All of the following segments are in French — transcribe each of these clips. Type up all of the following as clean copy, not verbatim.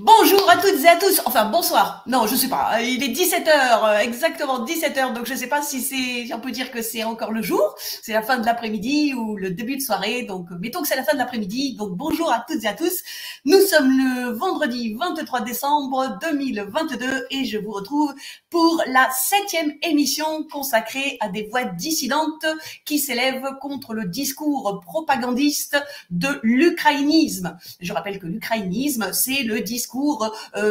Bonjour à toutes et à tous, enfin bonsoir, non je sais pas, il est 17h, exactement 17h, donc je sais pas si on peut dire que c'est encore le jour, c'est la fin de l'après-midi ou le début de soirée, donc mettons que c'est la fin de l'après-midi, donc bonjour à toutes et à tous, nous sommes le vendredi 23 décembre 2022 et je vous retrouve pour la 7e émission consacrée à des voix dissidentes qui s'élèvent contre le discours propagandiste de l'ukraïnisme. Je rappelle que l'ukraïnisme, c'est le discours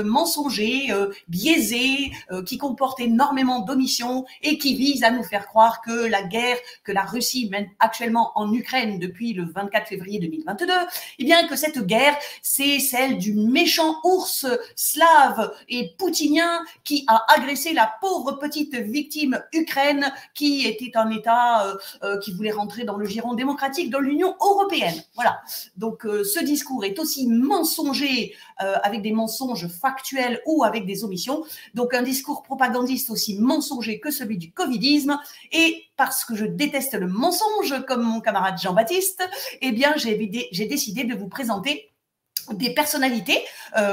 mensonger, biaisé, qui comporte énormément d'omissions et qui vise à nous faire croire que la guerre que la Russie mène actuellement en Ukraine depuis le 24 février 2022, eh bien que cette guerre, c'est celle du méchant ours slave et poutinien qui a agressé la pauvre petite victime Ukraine qui était un État qui voulait rentrer dans le giron démocratique de l'Union européenne. Voilà. Donc ce discours est aussi mensonger avec des mensonges factuels ou avec des omissions. Donc un discours propagandiste aussi mensonger que celui du covidisme. Et parce que je déteste le mensonge comme mon camarade Jean-Baptiste, eh bien j'ai décidé de vous présenter des personnalités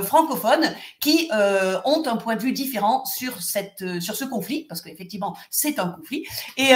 francophones qui ont un point de vue différent sur ce conflit, parce qu'effectivement c'est un conflit. Et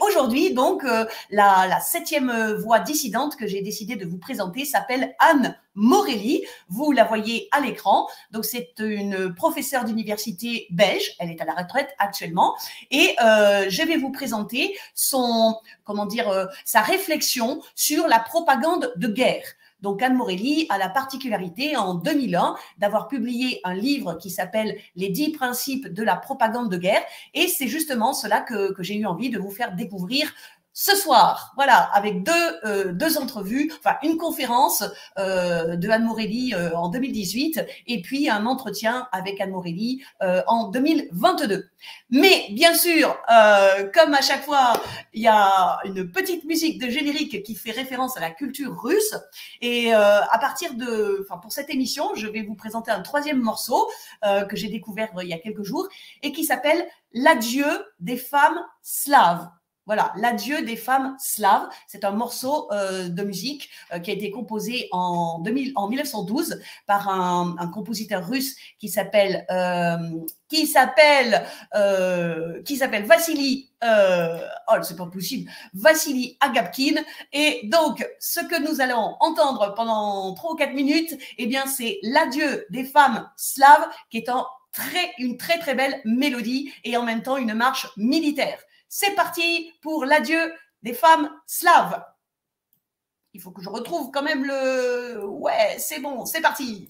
aujourd'hui donc la 7e voix dissidente que j'ai décidé de vous présenter s'appelle Anne Morelli. Vous la voyez à l'écran. Donc c'est une professeure d'université belge. Elle est à la retraite actuellement. Et je vais vous présenter sa réflexion sur la propagande de guerre. Donc Anne Morelli a la particularité en 2001 d'avoir publié un livre qui s'appelle « Les 10 principes de la propagande de guerre » et c'est justement cela que j'ai eu envie de vous faire découvrir ce soir, voilà, avec deux entrevues, enfin une conférence de Anne Morelli en 2018 et puis un entretien avec Anne Morelli en 2022. Mais bien sûr, comme à chaque fois, il y a une petite musique de générique qui fait référence à la culture russe et pour cette émission, je vais vous présenter un 3e morceau que j'ai découvert il y a quelques jours et qui s'appelle « L'adieu des femmes slaves ». Voilà, l'adieu des femmes slaves. C'est un morceau de musique qui a été composé en 1912 par un compositeur russe qui s'appelle Vassili. C'est pas possible. Vassili Agapkine. Et donc, ce que nous allons entendre pendant 3 ou 4 minutes, eh bien, c'est l'adieu des femmes slaves, qui est une très très belle mélodie et en même temps une marche militaire. C'est parti pour l'adieu des femmes slaves. Il faut que je retrouve quand même le... Ouais, c'est bon, c'est parti.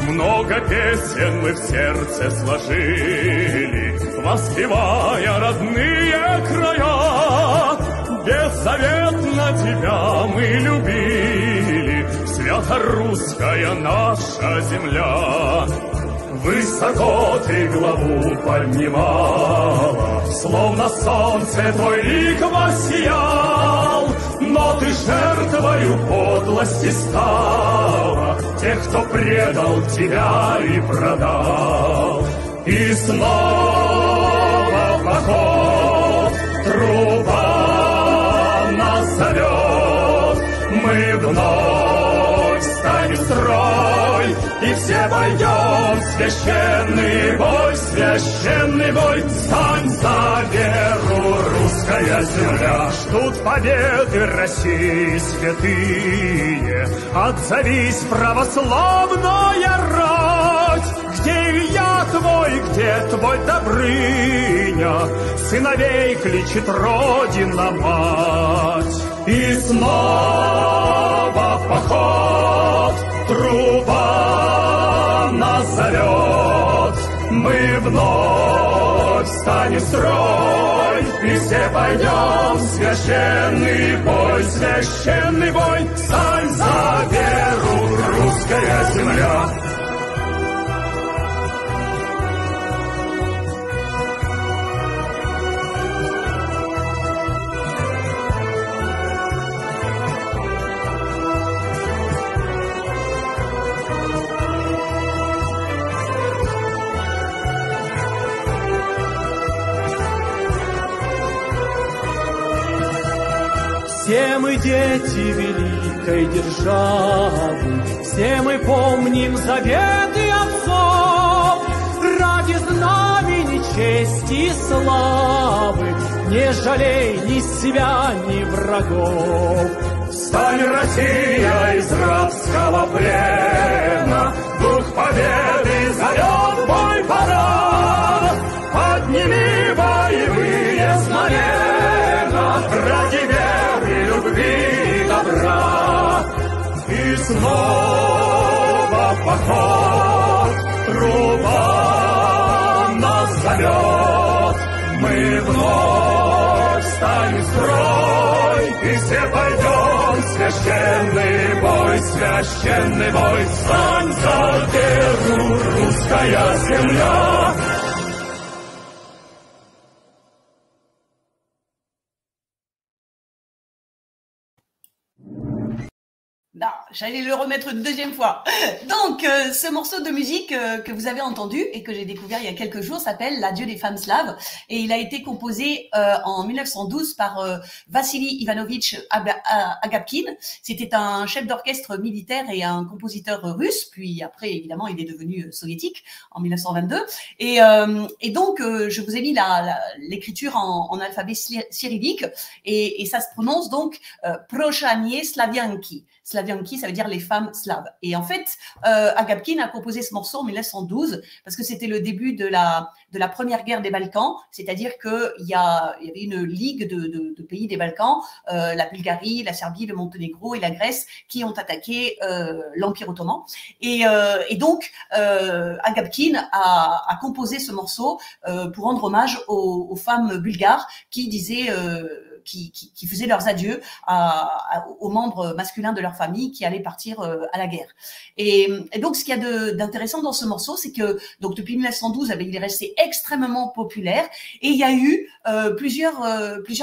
Много песен мы в сердце сложили, воспевая родные края. Беззаветно тебя мы любили, свято-русская наша земля. Высоко ты главу поднимала, словно солнце твой лик воссиял. Но ты жертвою подлости стала тех, кто предал тебя и продал. И снова поход, труба нас зовет, мы вновь станем в строй, и все пойдем священный бой, стань за веру, русская земля. Ждут победы России святые, отзовись, православная рать. Где Илья твой, где твой Добрыня, сыновей кличет Родина мать. И снова в поход, труба нас зовет, мы вновь станем в строй, и все пойдем в священный бой, стань за веру, русская земля. Все мы дети великой державы, все мы помним заветы отцов. Ради знамени чести и славы не жалей ни себя, ни врагов. Встань, Россия, из рабского плена, дух победы зовет бой пора. Подними боевые знамена ради веры, любви и добра. И снова поход, труба нас зовет. Мы вновь встанем в строй, и все пойдем в священный бой, священный бой. Встань за веру, русская земля. Non, j'allais le remettre une deuxième fois. Donc, ce morceau de musique que vous avez entendu et que j'ai découvert il y a quelques jours s'appelle L'adieu des femmes slaves et il a été composé en 1912 par Vassili Ivanovitch Agapkin. C'était un chef d'orchestre militaire et un compositeur russe, puis après, évidemment, il est devenu soviétique en 1922. Et donc, je vous ai mis l'écriture en alphabet cyrillique et ça se prononce donc Prochanie Slavianki. Slavianki, ça veut dire les femmes slaves. Et en fait, Agapkin a composé ce morceau en 1912 parce que c'était le début de la première guerre des Balkans, c'est-à-dire qu'il y avait une ligue de pays des Balkans, la Bulgarie, la Serbie, le Monténégro et la Grèce qui ont attaqué l'Empire ottoman. Et donc, Agapkin a composé ce morceau pour rendre hommage aux femmes bulgares qui disaient qui faisaient leurs adieux aux membres masculins de leur famille qui allaient partir à la guerre. Et donc, ce qu'il y a d'intéressant dans ce morceau, c'est que donc depuis 1912, il est resté extrêmement populaire et il y a eu plusieurs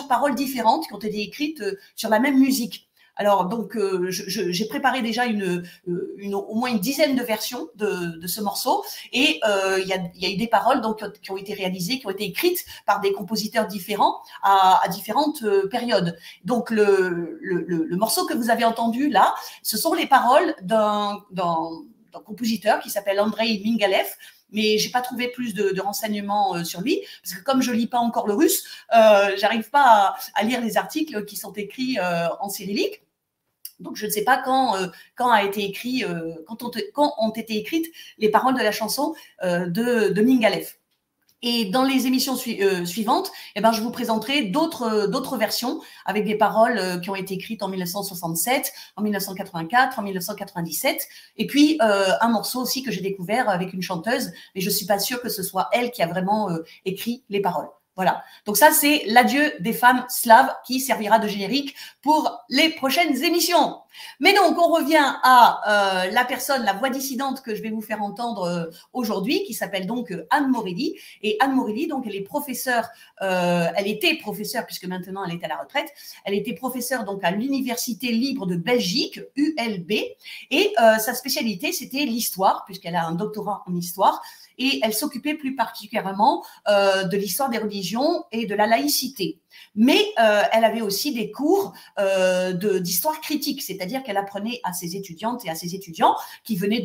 paroles différentes qui ont été écrites sur la même musique. Alors donc j'ai préparé déjà au moins une dizaine de versions de ce morceau et il y a eu des paroles donc qui ont été réalisées, qui ont été écrites par des compositeurs différents à différentes périodes. Donc le morceau que vous avez entendu là, ce sont les paroles d'un compositeur qui s'appelle Andrei Mingalev. Mais j'ai pas trouvé plus de renseignements sur lui parce que comme je lis pas encore le russe, j'arrive pas à lire les articles qui sont écrits en cyrillique. Donc, je ne sais pas quand ont été écrites les paroles de la chanson de Mingalev. Et dans les émissions suivantes, je vous présenterai d'autres versions avec des paroles qui ont été écrites en 1967, en 1984, en 1997. Et puis, un morceau aussi que j'ai découvert avec une chanteuse, mais je ne suis pas sûre que ce soit elle qui a vraiment écrit les paroles. Voilà. Donc ça, c'est l'adieu des femmes slaves qui servira de générique pour les prochaines émissions. Mais donc, on revient à la voix dissidente que je vais vous faire entendre aujourd'hui, qui s'appelle donc Anne Morelli. Et Anne Morelli, donc, elle est professeure, elle était professeure, puisque maintenant elle est à la retraite, elle était professeure donc à l'Université libre de Belgique, ULB, et sa spécialité, c'était l'histoire, puisqu'elle a un doctorat en histoire, et elle s'occupait plus particulièrement de l'histoire des religions et de la laïcité. Mais elle avait aussi des cours d'histoire critique, c'est-à-dire qu'elle apprenait à ses étudiantes et à ses étudiants qui venaient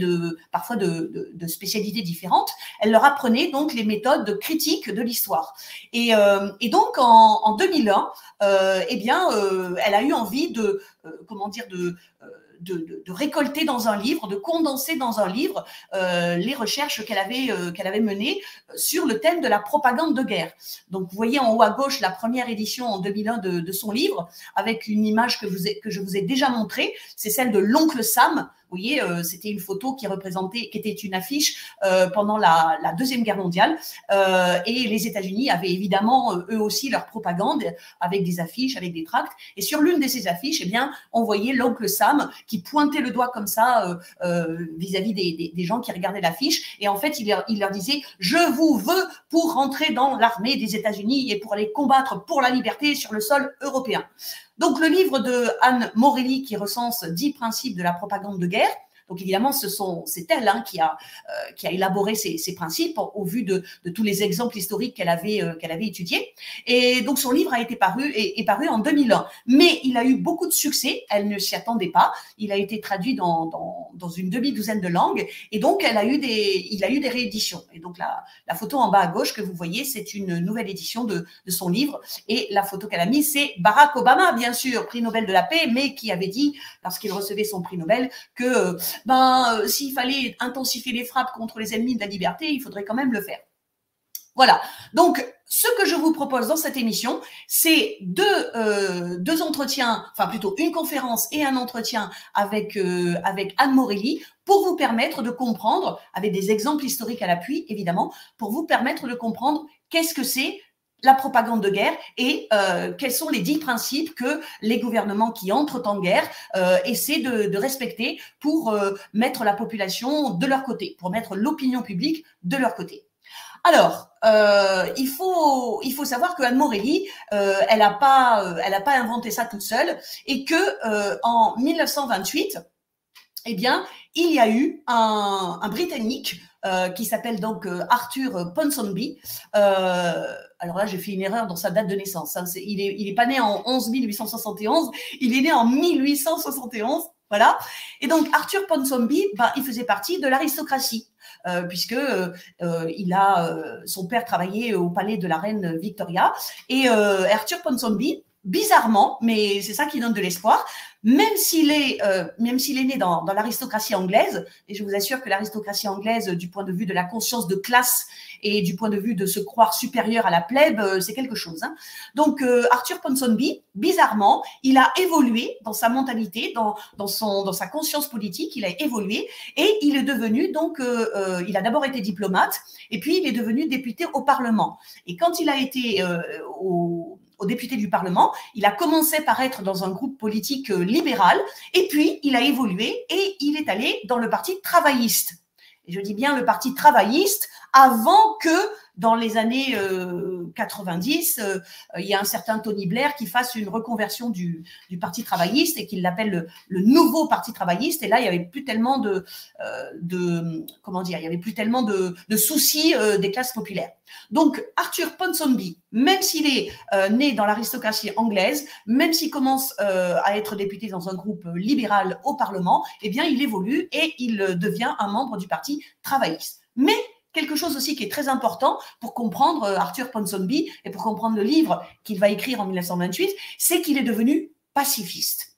parfois de spécialités différentes, elle leur apprenait donc les méthodes de critique de l'histoire. Et donc en 2001, elle a eu envie de récolter dans un livre, de condenser dans un livre les recherches qu'elle avait menées sur le thème de la propagande de guerre. Donc, vous voyez en haut à gauche la première édition en 2001 de son livre, avec une image que je vous ai déjà montrée, c'est celle de l'oncle Sam. Vous voyez, c'était une photo qui était une affiche pendant la Deuxième Guerre mondiale. Et les États-Unis avaient évidemment, eux aussi, leur propagande avec des affiches, avec des tracts. Et sur l'une de ces affiches, on voyait l'oncle Sam qui pointait le doigt comme ça vis-à-vis des gens qui regardaient l'affiche. Et en fait, il leur disait « Je vous veux pour rentrer dans l'armée des États-Unis et pour aller combattre pour la liberté sur le sol européen ». Donc, le livre de Anne Morelli qui recense 10 principes de la propagande de guerre. Donc évidemment, c'est elle hein, qui a élaboré ces principes au vu de tous les exemples historiques qu'elle avait étudiés. Et donc son livre est paru en 2001. Mais il a eu beaucoup de succès. Elle ne s'y attendait pas. Il a été traduit dans une demi-douzaine de langues. Et donc il a eu des rééditions. Et donc la photo en bas à gauche que vous voyez, c'est une nouvelle édition de son livre. Et la photo qu'elle a mise, c'est Barack Obama, bien sûr, prix Nobel de la paix, mais qui avait dit, lorsqu'il recevait son prix Nobel, que s'il fallait intensifier les frappes contre les ennemis de la liberté, il faudrait quand même le faire. Voilà. Donc, ce que je vous propose dans cette émission, c'est deux entretiens, enfin plutôt une conférence et un entretien avec Anne Morelli pour vous permettre de comprendre, avec des exemples historiques à l'appui, évidemment, pour vous permettre de comprendre qu'est-ce que c'est la propagande de guerre et quels sont les 10 principes que les gouvernements qui entrent en guerre essaient de respecter pour mettre la population de leur côté, pour mettre l'opinion publique de leur côté. Alors, il faut savoir que Anne Morelli, elle n'a pas inventé ça toute seule et que en 1928, eh bien, il y a eu un Britannique qui s'appelle donc Arthur Ponsonby. Alors là, j'ai fait une erreur dans sa date de naissance. Hein. Il est pas né en 11 871, il est né en 1871. Voilà. Et donc, Arthur Ponsonby, il faisait partie de l'aristocratie, puisque son père travaillait au palais de la reine Victoria. Et Arthur Ponsonby, bizarrement, mais c'est ça qui donne de l'espoir, même s'il est né dans l'aristocratie anglaise, et je vous assure que l'aristocratie anglaise, du point de vue de la conscience de classe et du point de vue de se croire supérieur à la plèbe, c'est quelque chose. Hein. Donc Arthur Ponsonby, bizarrement, il a évolué dans sa mentalité, dans sa conscience politique, il a évolué et il est devenu donc, il a d'abord été diplomate et puis il est devenu député au Parlement. Et quand il a été au député du Parlement, il a commencé par être dans un groupe politique libéral et puis il a évolué et il est allé dans le parti travailliste. Et je dis bien le parti travailliste avant que dans les années 90, il y a un certain Tony Blair qui fasse une reconversion du Parti travailliste et qu'il l'appelle le nouveau Parti travailliste. Et là, il y avait plus tellement de soucis des classes populaires. Donc, Arthur Ponsonby, même s'il est né dans l'aristocratie anglaise, même s'il commence à être député dans un groupe libéral au Parlement, eh bien, il évolue et il devient un membre du Parti travailliste. Mais quelque chose aussi qui est très important pour comprendre Arthur Ponsonby et pour comprendre le livre qu'il va écrire en 1928, c'est qu'il est devenu pacifiste.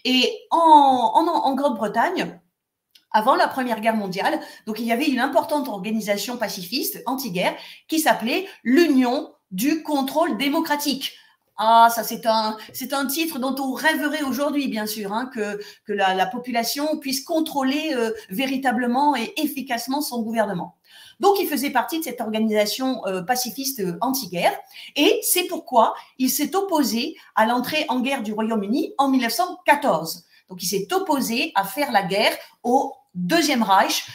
Et en Grande-Bretagne, avant la Première Guerre mondiale, donc il y avait une importante organisation pacifiste anti-guerre qui s'appelait l'Union du contrôle démocratique. Ah, ça c'est un titre dont on rêverait aujourd'hui, bien sûr, hein, que la population puisse contrôler véritablement et efficacement son gouvernement. Donc, il faisait partie de cette organisation pacifiste anti-guerre et c'est pourquoi il s'est opposé à l'entrée en guerre du Royaume-Uni en 1914. Donc, il s'est opposé à faire la guerre au Deuxième Reich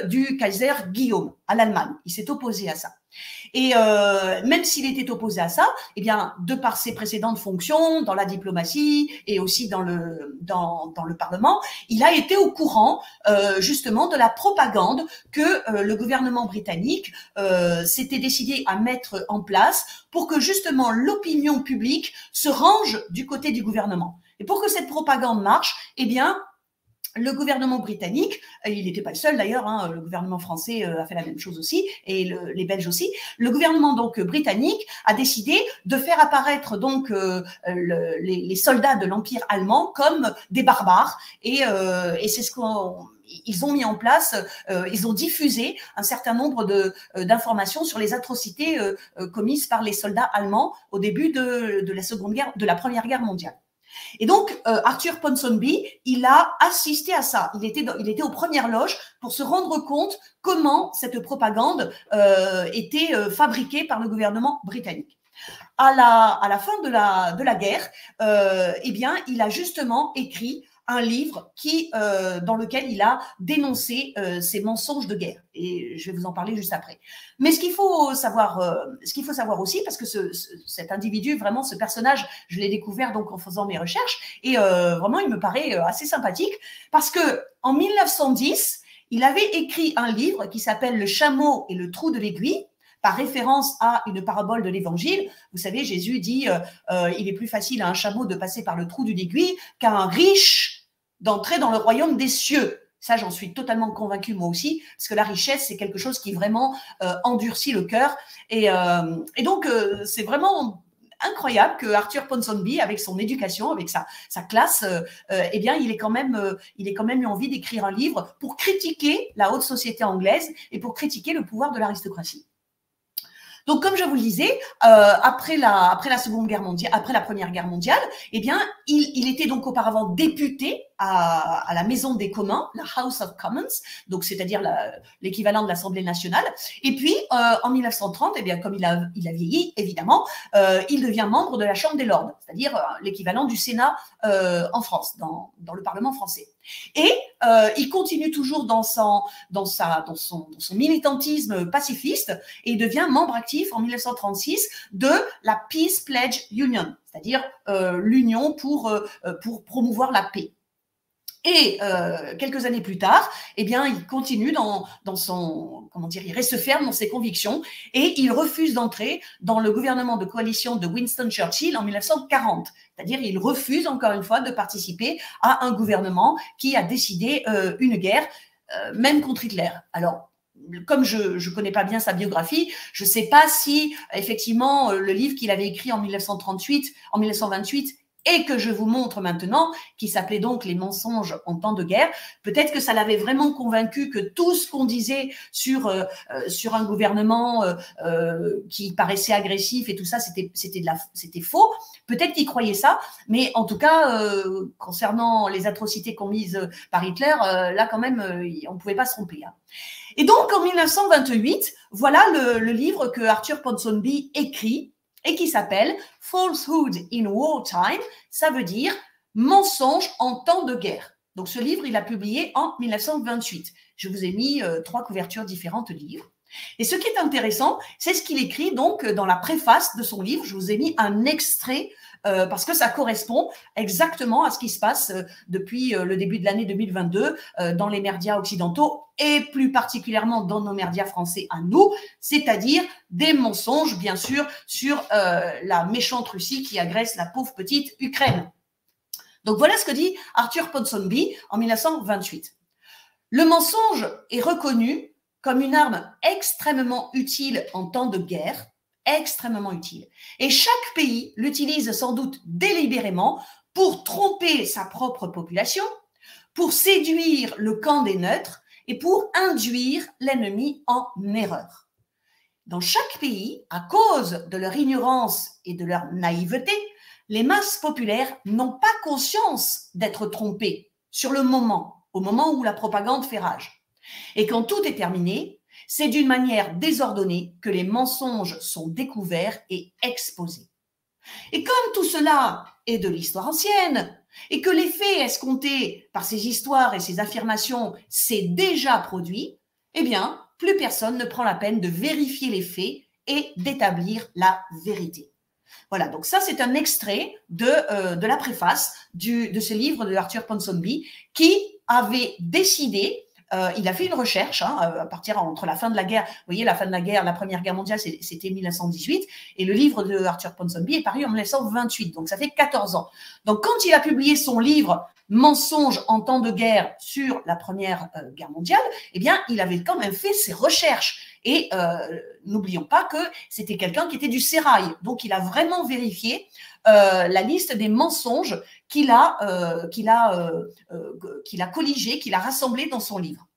du Kaiser Guillaume, à l'Allemagne. Il s'est opposé à ça. Et même s'il était opposé à ça, eh bien, de par ses précédentes fonctions dans la diplomatie et aussi dans le Parlement, il a été au courant justement de la propagande que le gouvernement britannique s'était décidé à mettre en place pour que justement l'opinion publique se range du côté du gouvernement. Et pour que cette propagande marche, eh bien, le gouvernement britannique, il n'était pas le seul d'ailleurs, hein, le gouvernement français a fait la même chose aussi, et les Belges aussi. Le gouvernement donc britannique a décidé de faire apparaître donc les soldats de l'Empire allemand comme des barbares, et c'est ce qu'ils ont mis en place. Ils ont diffusé un certain nombre d'informations sur les atrocités commises par les soldats allemands au début de la Première Guerre mondiale. Et donc, Arthur Ponsonby, il a assisté à ça. Il était aux premières loges pour se rendre compte comment cette propagande était fabriquée par le gouvernement britannique. À la fin de la guerre, eh bien, il a justement écrit un livre dans lequel il a dénoncé ces mensonges de guerre. Et je vais vous en parler juste après. Mais ce qu'il faut savoir aussi, parce que cet individu, vraiment ce personnage, je l'ai découvert donc en faisant mes recherches, et vraiment il me paraît assez sympathique, parce que en 1910, il avait écrit un livre qui s'appelle Le chameau et le trou de l'aiguille, par référence à une parabole de l'Évangile. Vous savez, Jésus dit il est plus facile à un chameau de passer par le trou d'une aiguille qu'à un riche d'entrer dans le royaume des cieux. Ça, j'en suis totalement convaincue moi aussi, parce que la richesse, c'est quelque chose qui vraiment endurcit le cœur. Et donc, c'est vraiment incroyable que Arthur Ponsonby, avec son éducation, avec sa classe, eh bien, il ait quand même eu envie d'écrire un livre pour critiquer la haute société anglaise et pour critiquer le pouvoir de l'aristocratie. Donc, comme je vous le disais, après la Seconde Guerre mondiale, après la Première Guerre mondiale, eh bien, il était donc auparavant député à la Maison des Communs, la House of Commons, donc c'est-à-dire l'équivalent de l'Assemblée nationale. Et puis, en 1930, eh bien, comme il a vieilli, évidemment, il devient membre de la Chambre des Lords, c'est-à-dire l'équivalent du Sénat en France, dans le Parlement français. Et il continue toujours dans son militantisme pacifiste et il devient membre actif en 1936 de la Peace Pledge Union, c'est-à-dire l'union pour promouvoir la paix. Et quelques années plus tard, eh bien, il continue dans son, comment dire, il reste ferme dans ses convictions et il refuse d'entrer dans le gouvernement de coalition de Winston Churchill en 1940. C'est-à-dire, il refuse encore une fois de participer à un gouvernement qui a décidé une guerre, même contre Hitler. Alors, comme je connais pas bien sa biographie, je sais pas si effectivement le livre qu'il avait écrit en 1928 et que je vous montre maintenant, qui s'appelait donc Les mensonges en temps de guerre, peut-être que ça l'avait vraiment convaincu que tout ce qu'on disait sur un gouvernement qui paraissait agressif et tout ça, c'était faux. Peut-être qu'il croyait ça, mais en tout cas, concernant les atrocités commises par Hitler, là quand même, on ne pouvait pas se tromper. Hein. Et donc, en 1928, voilà le livre que Arthur Ponsonby écrit, et qui s'appelle « Falsehood in Wartime », ça veut dire « Mensonge en temps de guerre ». Donc, ce livre, il a publié en 1928. Je vous ai mis 3 couvertures différentes du livre. Et ce qui est intéressant, c'est ce qu'il écrit donc dans la préface de son livre. Je vous ai mis un extrait parce que ça correspond exactement à ce qui se passe depuis le début de l'année 2022 dans les médias occidentaux et plus particulièrement dans nos médias français à nous, c'est-à-dire des mensonges, bien sûr, sur la méchante Russie qui agresse la pauvre petite Ukraine. Donc voilà ce que dit Arthur Ponsonby en 1928. Le mensonge est reconnu comme une arme extrêmement utile en temps de guerre, extrêmement utile. Et chaque pays l'utilise sans doute délibérément pour tromper sa propre population, pour séduire le camp des neutres et pour induire l'ennemi en erreur. Dans chaque pays, à cause de leur ignorance et de leur naïveté, les masses populaires n'ont pas conscience d'être trompées sur le moment, au moment où la propagande fait rage. Et quand tout est terminé, c'est d'une manière désordonnée que les mensonges sont découverts et exposés. Et comme tout cela est de l'histoire ancienne, et que l'effet escompté par ces histoires et ces affirmations s'est déjà produit, eh bien, plus personne ne prend la peine de vérifier les faits et d'établir la vérité. Voilà, donc ça c'est un extrait de la préface de ce livre de Arthur Ponsonby qui avait décidé, il a fait une recherche à partir entre la fin de la guerre, vous voyez la fin de la guerre, la Première Guerre mondiale c'était 1918 et le livre de Arthur Ponsonby est paru en 1928, donc ça fait 14 ans. Donc quand il a publié son livre Mensonges en temps de guerre sur la Première Guerre mondiale, eh bien il avait quand même fait ses recherches. Et n'oublions pas que c'était quelqu'un qui était du sérail. Donc, il a vraiment vérifié la liste des mensonges qu'il a colligés, qu'il a rassemblés dans son livre.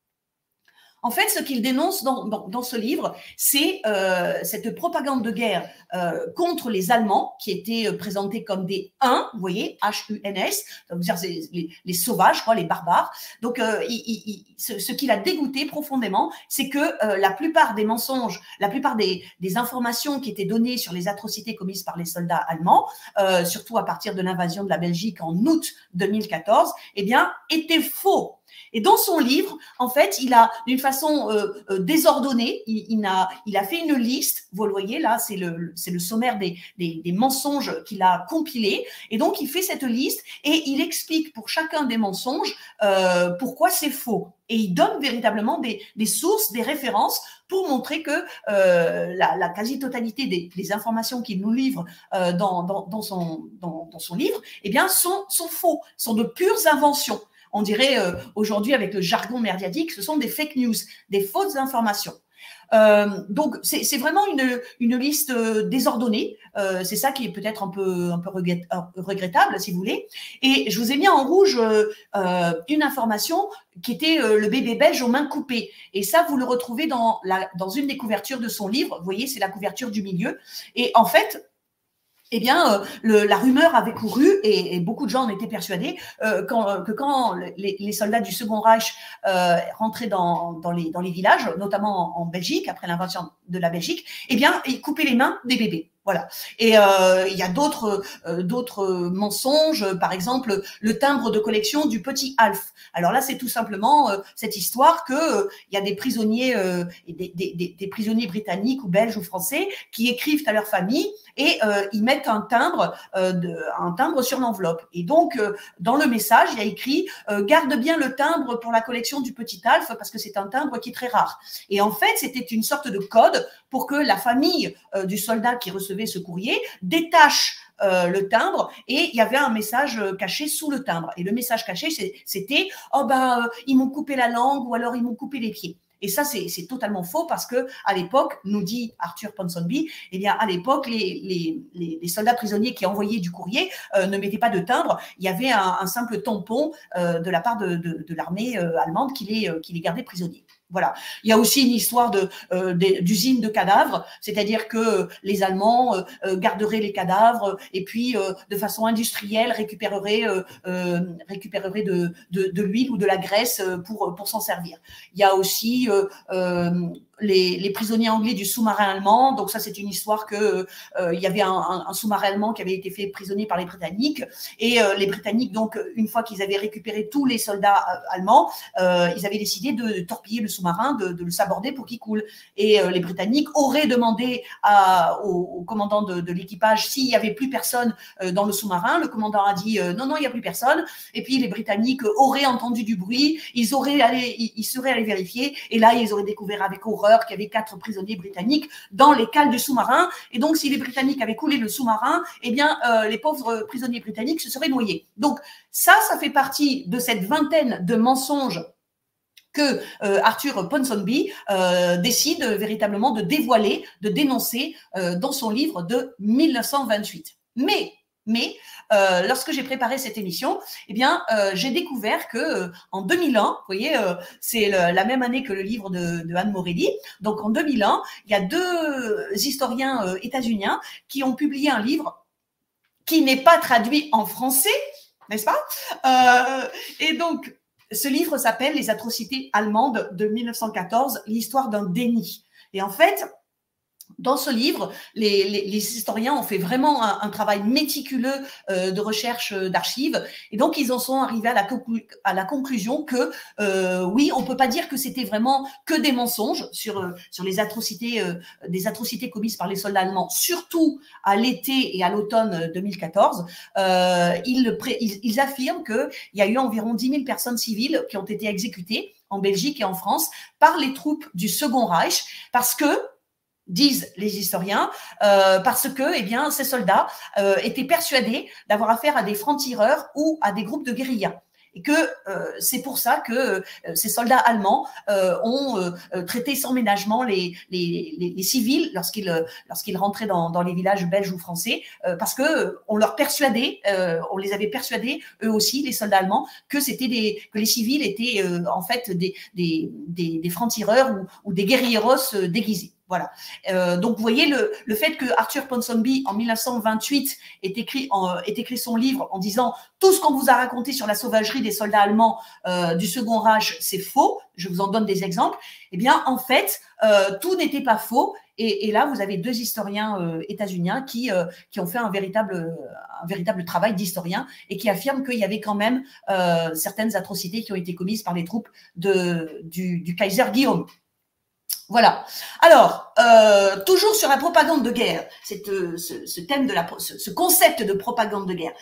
En fait, ce qu'il dénonce dans ce livre, c'est cette propagande de guerre contre les Allemands qui étaient présentés comme des Huns, vous voyez, H-U-N-S, c'est-à-dire les sauvages, quoi, les barbares. Donc, ce qui l'a dégoûté profondément, c'est que la plupart des mensonges, la plupart des informations qui étaient données sur les atrocités commises par les soldats allemands, surtout à partir de l'invasion de la Belgique en août 2014, eh bien, étaient faux. Et dans son livre, en fait, il a, d'une façon désordonnée, il a fait une liste, vous le voyez là, c'est le sommaire des mensonges qu'il a compilés. Et donc, il fait cette liste et il explique pour chacun des mensonges pourquoi c'est faux. Et il donne véritablement des sources, des références pour montrer que la quasi-totalité des informations qu'il nous livre dans son livre, eh bien, sont faux, sont de pures inventions. On dirait aujourd'hui avec le jargon médiatique, ce sont des fake news, des fausses informations. Donc c'est vraiment une liste désordonnée. C'est ça qui est peut-être un peu regrettable, si vous voulez. Et je vous ai mis en rouge une information qui était le bébé belge aux mains coupées. Et ça, vous le retrouvez dans une des couvertures de son livre. Vous voyez, c'est la couverture du milieu. Et en fait, eh bien, la rumeur avait couru et beaucoup de gens en étaient persuadés que quand les soldats du Second Reich rentraient dans les villages, notamment en Belgique, après l'invasion de la Belgique, eh bien, ils coupaient les mains des bébés. Voilà. Et il y a d'autres mensonges, par exemple le timbre de collection du petit Alf. Alors là, c'est tout simplement cette histoire que il y a des prisonniers, des prisonniers britanniques ou belges ou français qui écrivent à leur famille et ils mettent un timbre sur l'enveloppe. Et donc dans le message, il y a écrit garde bien le timbre pour la collection du petit Alf parce que c'est un timbre qui est très rare. Et en fait, c'était une sorte de code pour que la famille du soldat qui recevait ce courrier détache le timbre et il y avait un message caché sous le timbre. Et le message caché, c'était « Oh ben, ils m'ont coupé la langue ou alors ils m'ont coupé les pieds ». Et ça, c'est totalement faux parce que à l'époque, nous dit Arthur Ponsonby, eh bien, à l'époque, les soldats prisonniers qui envoyaient du courrier ne mettaient pas de timbre. Il y avait un simple tampon de la part de l'armée allemande qui les gardait prisonniers. Voilà. Il y a aussi une histoire d'usine de cadavres, c'est-à-dire que les Allemands garderaient les cadavres et puis de façon industrielle récupéreraient de l'huile ou de la graisse pour s'en servir. Il y a aussi les prisonniers anglais du sous-marin allemand. Donc ça, c'est une histoire que il y avait un sous-marin allemand qui avait été fait prisonnier par les Britanniques et les Britanniques, donc une fois qu'ils avaient récupéré tous les soldats allemands, ils avaient décidé de torpiller le sous-marin, de le saborder pour qu'il coule. Et les Britanniques auraient demandé au commandant de l'équipage s'il n'y avait plus personne dans le sous-marin. Le commandant a dit non, il n'y a plus personne. Et puis les Britanniques auraient entendu du bruit, ils seraient allés vérifier et là, ils auraient découvert avec horreur qu'il y avait 4 prisonniers britanniques dans les cales du sous-marin. Et donc, si les Britanniques avaient coulé le sous-marin, eh bien, les pauvres prisonniers britanniques se seraient noyés. Donc, ça fait partie de cette vingtaine de mensonges que Arthur Ponsonby décide véritablement de dévoiler, de dénoncer dans son livre de 1928. Mais lorsque j'ai préparé cette émission, eh bien, j'ai découvert que en 2001, vous voyez, c'est la même année que le livre de Anne Morelli. Donc en 2001, il y a 2 historiens états-uniens qui ont publié un livre qui n'est pas traduit en français, n'est-ce pas? Et donc ce livre s'appelle Les atrocités allemandes de 1914, l'histoire d'un déni. Et en fait, dans ce livre, les historiens ont fait vraiment un travail méticuleux de recherche d'archives et donc ils en sont arrivés à la conclusion que oui, on peut pas dire que c'était vraiment que des mensonges sur les atrocités, des atrocités commises par les soldats allemands, surtout à l'été et à l'automne 2014. Ils affirment qu'il y a eu environ 10 000 personnes civiles qui ont été exécutées en Belgique et en France par les troupes du Second Reich parce que disent les historiens, parce que, eh bien, ces soldats étaient persuadés d'avoir affaire à des francs-tireurs ou à des groupes de guérilla. et que c'est pour ça que ces soldats allemands ont traité sans ménagement les civils lorsqu'ils rentraient dans les villages belges ou français, parce que on leur persuadait, on les avait persuadés eux aussi, les soldats allemands, que que les civils étaient en fait des francs-tireurs ou des guerrilleros déguisés. Voilà. Donc, vous voyez le fait que Arthur Ponsonby, en 1928, ait écrit son livre en disant « Tout ce qu'on vous a raconté sur la sauvagerie des soldats allemands du Second Reich, c'est faux. » Je vous en donne des exemples. Eh bien, en fait, tout n'était pas faux. Et là, vous avez deux historiens états-uniens qui ont fait un véritable travail d'historien et qui affirment qu'il y avait quand même certaines atrocités qui ont été commises par les troupes du Kaiser Guillaume. Voilà. Alors, toujours sur la propagande de guerre, ce thème ce concept de propagande de guerre,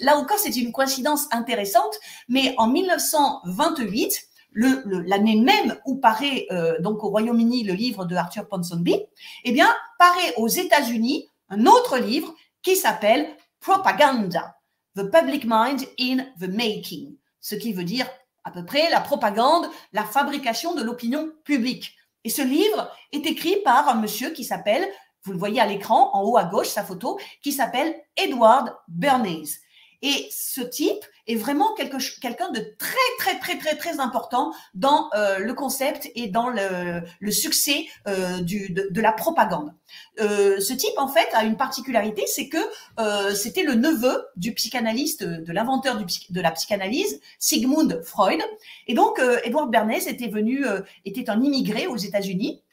là encore, c'est une coïncidence intéressante, mais en 1928, l'année même où paraît donc au Royaume-Uni le livre de Arthur Ponsonby, eh bien, paraît aux États-Unis un autre livre qui s'appelle Propaganda, The Public Mind in the Making, ce qui veut dire à peu près la propagande, la fabrication de l'opinion publique. Et ce livre est écrit par un monsieur qui s'appelle, vous le voyez à l'écran, en haut à gauche, sa photo, qui s'appelle Edward Bernays. Et ce type est vraiment quelqu'un de très important dans le concept et dans le succès de la propagande. Ce type, en fait, a une particularité, c'est que c'était le neveu du psychanalyste, de l'inventeur de la psychanalyse, Sigmund Freud. Et donc, Edward Bernays était un immigré aux États-Unis.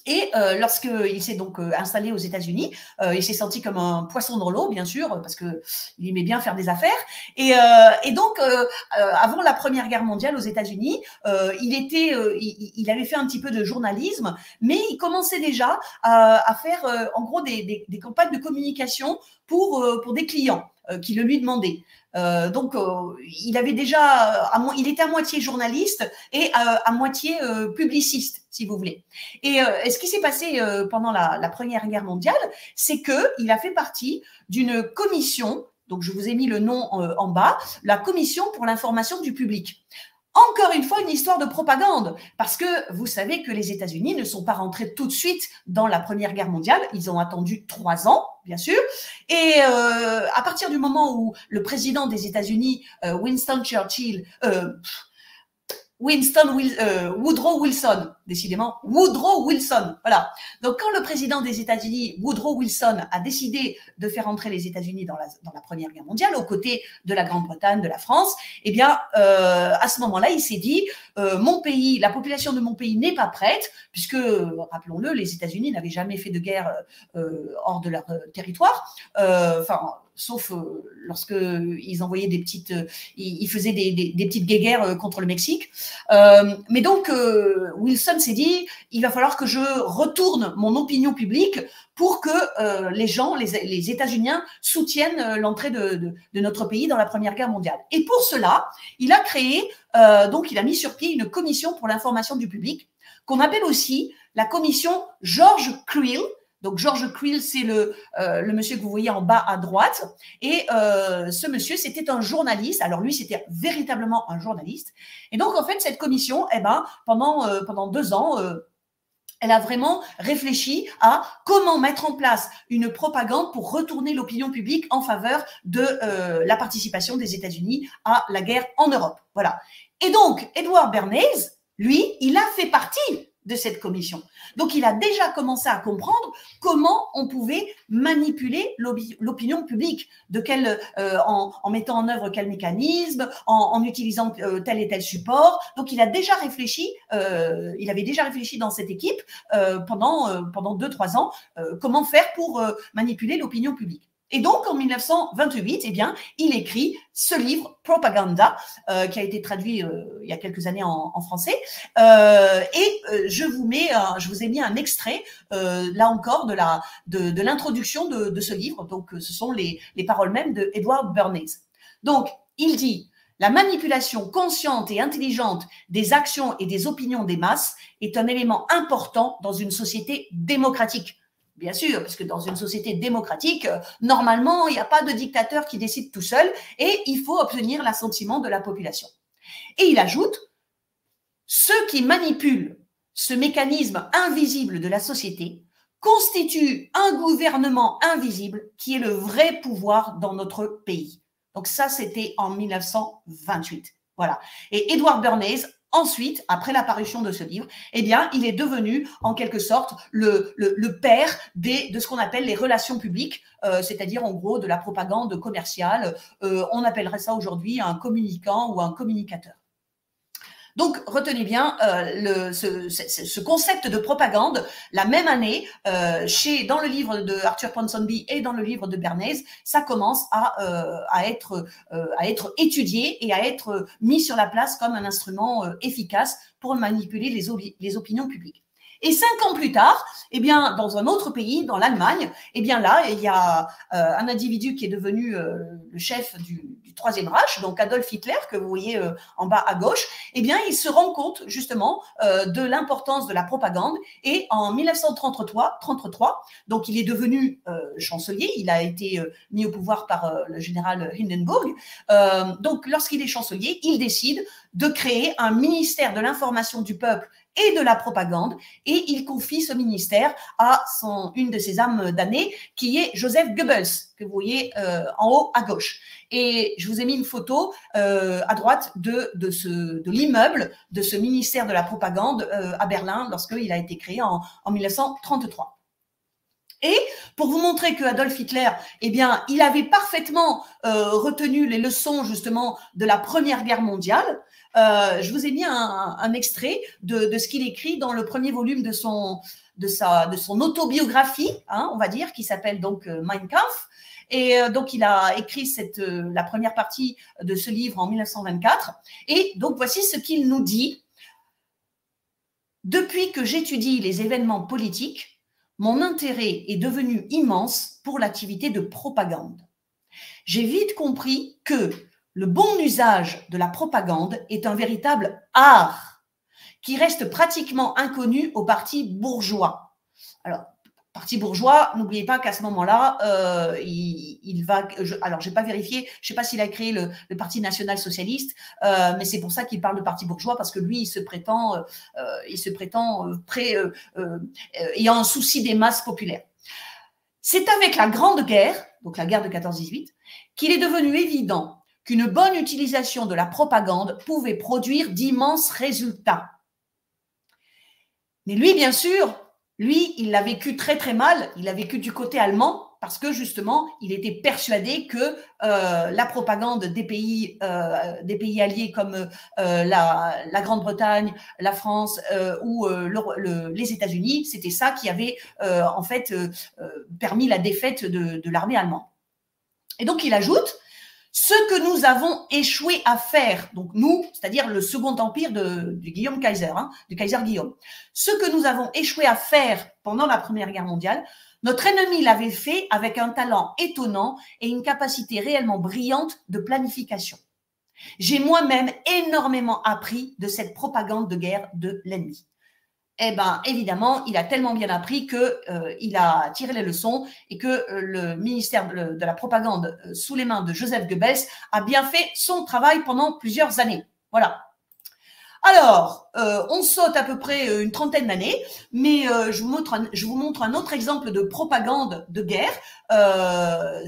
Et lorsqu'il s'est donc installé aux États-Unis, il s'est senti comme un poisson dans l'eau, bien sûr, parce que il aimait bien faire des affaires. Et donc, avant la Première Guerre mondiale aux États-Unis, il avait fait un petit peu de journalisme, mais il commençait déjà à faire, en gros, des campagnes de communication pour des clients qui le lui demandaient. Donc, il était à moitié journaliste et à moitié publiciste, si vous voulez. Et ce qui s'est passé pendant la Première Guerre mondiale, c'est qu'il a fait partie d'une commission, donc je vous ai mis le nom en bas, la Commission pour l'information du public. Encore une fois, une histoire de propagande, parce que vous savez que les États-Unis ne sont pas rentrés tout de suite dans la Première Guerre mondiale. Ils ont attendu 3 ans, bien sûr. Et à partir du moment où le président des États-Unis, Woodrow Wilson, décidément, Woodrow Wilson, voilà. Donc, quand le président des États-Unis, Woodrow Wilson, a décidé de faire entrer les États-Unis dans la Première Guerre mondiale, aux côtés de la Grande-Bretagne, de la France, eh bien, à ce moment-là, il s'est dit, mon pays, la population de mon pays n'est pas prête, puisque, rappelons-le, les États-Unis n'avaient jamais fait de guerre hors de leur territoire, sauf lorsque ils envoyaient ils faisaient des petites guéguerres contre le Mexique. Mais donc, Wilson s'est dit, il va falloir que je retourne mon opinion publique pour que les États-Uniens soutiennent l'entrée de notre pays dans la Première Guerre mondiale. Et pour cela, il a créé, donc il a mis sur pied une commission pour l'information du public, qu'on appelle aussi la commission George Creel. Donc, George Creel, c'est le monsieur que vous voyez en bas à droite. Et ce monsieur, c'était un journaliste. Alors, lui, c'était véritablement un journaliste. Et donc, en fait, cette commission, pendant 2 ans, elle a vraiment réfléchi à comment mettre en place une propagande pour retourner l'opinion publique en faveur de la participation des États-Unis à la guerre en Europe. Voilà. Et donc, Edward Bernays, lui, il a fait partie de cette commission. Donc, il a déjà commencé à comprendre comment on pouvait manipuler l'opinion publique, en mettant en œuvre quel mécanisme, en utilisant tel et tel support. Donc, il avait déjà réfléchi dans cette équipe pendant 2-3 ans, comment faire pour manipuler l'opinion publique. Et donc, en 1928, eh bien, il écrit ce livre, Propaganda, qui a été traduit il y a quelques années en français. Je vous ai mis un extrait, là encore, de l'introduction de ce livre. Donc, ce sont les paroles mêmes de Edward Bernays. Donc, il dit « La manipulation consciente et intelligente des actions et des opinions des masses est un élément important dans une société démocratique. » Bien sûr, parce que dans une société démocratique, normalement, il n'y a pas de dictateur qui décide tout seul et il faut obtenir l'assentiment de la population. Et il ajoute, ceux qui manipulent ce mécanisme invisible de la société constituent un gouvernement invisible qui est le vrai pouvoir dans notre pays. Donc ça, c'était en 1928. Voilà. Et Edward Bernays, ensuite, après l'apparition de ce livre, eh bien, il est devenu, en quelque sorte, le père de ce qu'on appelle les relations publiques, c'est-à-dire, en gros, de la propagande commerciale. On appellerait ça aujourd'hui un communicant ou un communicateur. Donc, retenez bien ce concept de propagande. La même année, dans le livre de Arthur Ponsonby et dans le livre de Bernays, ça commence à être étudié et à être mis sur la place comme un instrument efficace pour manipuler les opinions publiques. Et 5 ans plus tard, eh bien, dans un autre pays, dans l'Allemagne, eh bien là, il y a un individu qui est devenu le chef du Troisième Reich, donc Adolf Hitler, que vous voyez en bas à gauche. Eh bien, il se rend compte justement de l'importance de la propagande. Et en 1933, donc il est devenu chancelier. Il a été mis au pouvoir par le général Hindenburg. Donc, lorsqu'il est chancelier, il décide de créer un ministère de l'information du peuple et de la propagande, et il confie ce ministère à une de ses âmes damnées, qui est Joseph Goebbels, que vous voyez en haut à gauche. Et je vous ai mis une photo à droite de l'immeuble de ce ministère de la propagande à Berlin, lorsqu'il a été créé en 1933. Et pour vous montrer que Adolf Hitler, eh bien, il avait parfaitement retenu les leçons justement de la Première Guerre mondiale, je vous ai mis un extrait de ce qu'il écrit dans le premier volume de son autobiographie, hein, on va dire, qui s'appelle donc Mein Kampf. Et donc, il a écrit la première partie de ce livre en 1924. Et donc, voici ce qu'il nous dit. Depuis que j'étudie les événements politiques, mon intérêt est devenu immense pour l'activité de propagande. J'ai vite compris que le bon usage de la propagande est un véritable art qui reste pratiquement inconnu au parti bourgeois. Alors, parti bourgeois, n'oubliez pas qu'à ce moment-là, alors j'ai pas vérifié, je sais pas s'il a créé le Parti national-socialiste, mais c'est pour ça qu'il parle de parti bourgeois, parce que lui, il se prétend ayant un souci des masses populaires. C'est avec la Grande Guerre, donc la guerre de 14-18, qu'il est devenu évident qu'une bonne utilisation de la propagande pouvait produire d'immenses résultats. Mais lui, bien sûr, il l'a vécu très très mal, il l'a vécu du côté allemand, parce que justement, il était persuadé que la propagande des pays alliés comme la Grande-Bretagne, la France ou les États-Unis, c'était ça qui avait en fait permis la défaite de l'armée allemande. Et donc, il ajoute, ce que nous avons échoué à faire, donc nous, c'est-à-dire le Second Empire du Guillaume Kaiser, hein, du Kaiser Guillaume, ce que nous avons échoué à faire pendant la Première Guerre mondiale, notre ennemi l'avait fait avec un talent étonnant et une capacité réellement brillante de planification. J'ai moi-même énormément appris de cette propagande de guerre de l'ennemi. Eh bien, évidemment, il a tellement bien appris qu'il a tiré les leçons et que le ministère de la propagande sous les mains de Joseph Goebbels a bien fait son travail pendant plusieurs années. Voilà. Alors, on saute à peu près une trentaine d'années, mais je vous montre un autre exemple de propagande de guerre,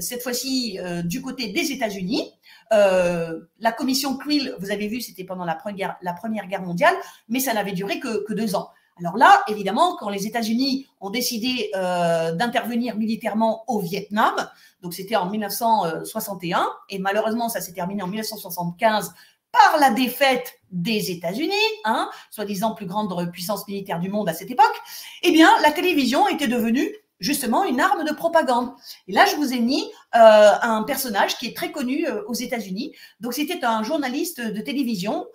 cette fois-ci du côté des États-Unis. La commission Creel, vous avez vu, c'était pendant la Première Guerre mondiale, mais ça n'avait duré que 2 ans. Alors là, évidemment, quand les États-Unis ont décidé d'intervenir militairement au Vietnam, donc c'était en 1961, et malheureusement, ça s'est terminé en 1975 par la défaite des États-Unis, hein, soi-disant plus grande puissance militaire du monde à cette époque, eh bien, la télévision était devenue justement une arme de propagande. Et là, je vous ai mis un personnage qui est très connu aux États-Unis. Donc, c'était un journaliste de télévision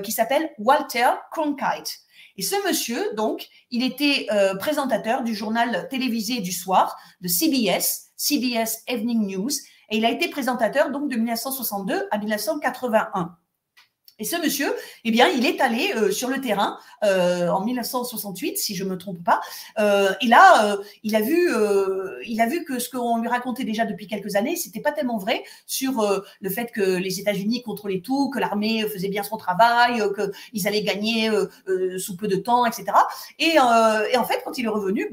qui s'appelle Walter Cronkite. Et ce monsieur, donc, il était présentateur du journal télévisé du soir de CBS Evening News, et il a été présentateur donc de 1962 à 1981. Et ce monsieur, eh bien, il est allé sur le terrain en 1968, si je me trompe pas. Et là, il a vu que ce qu'on lui racontait déjà depuis quelques années, c'était pas tellement vrai sur le fait que les États-Unis contrôlaient tout, que l'armée faisait bien son travail, qu'ils allaient gagner sous peu de temps, etc. Et en fait, quand il est revenu,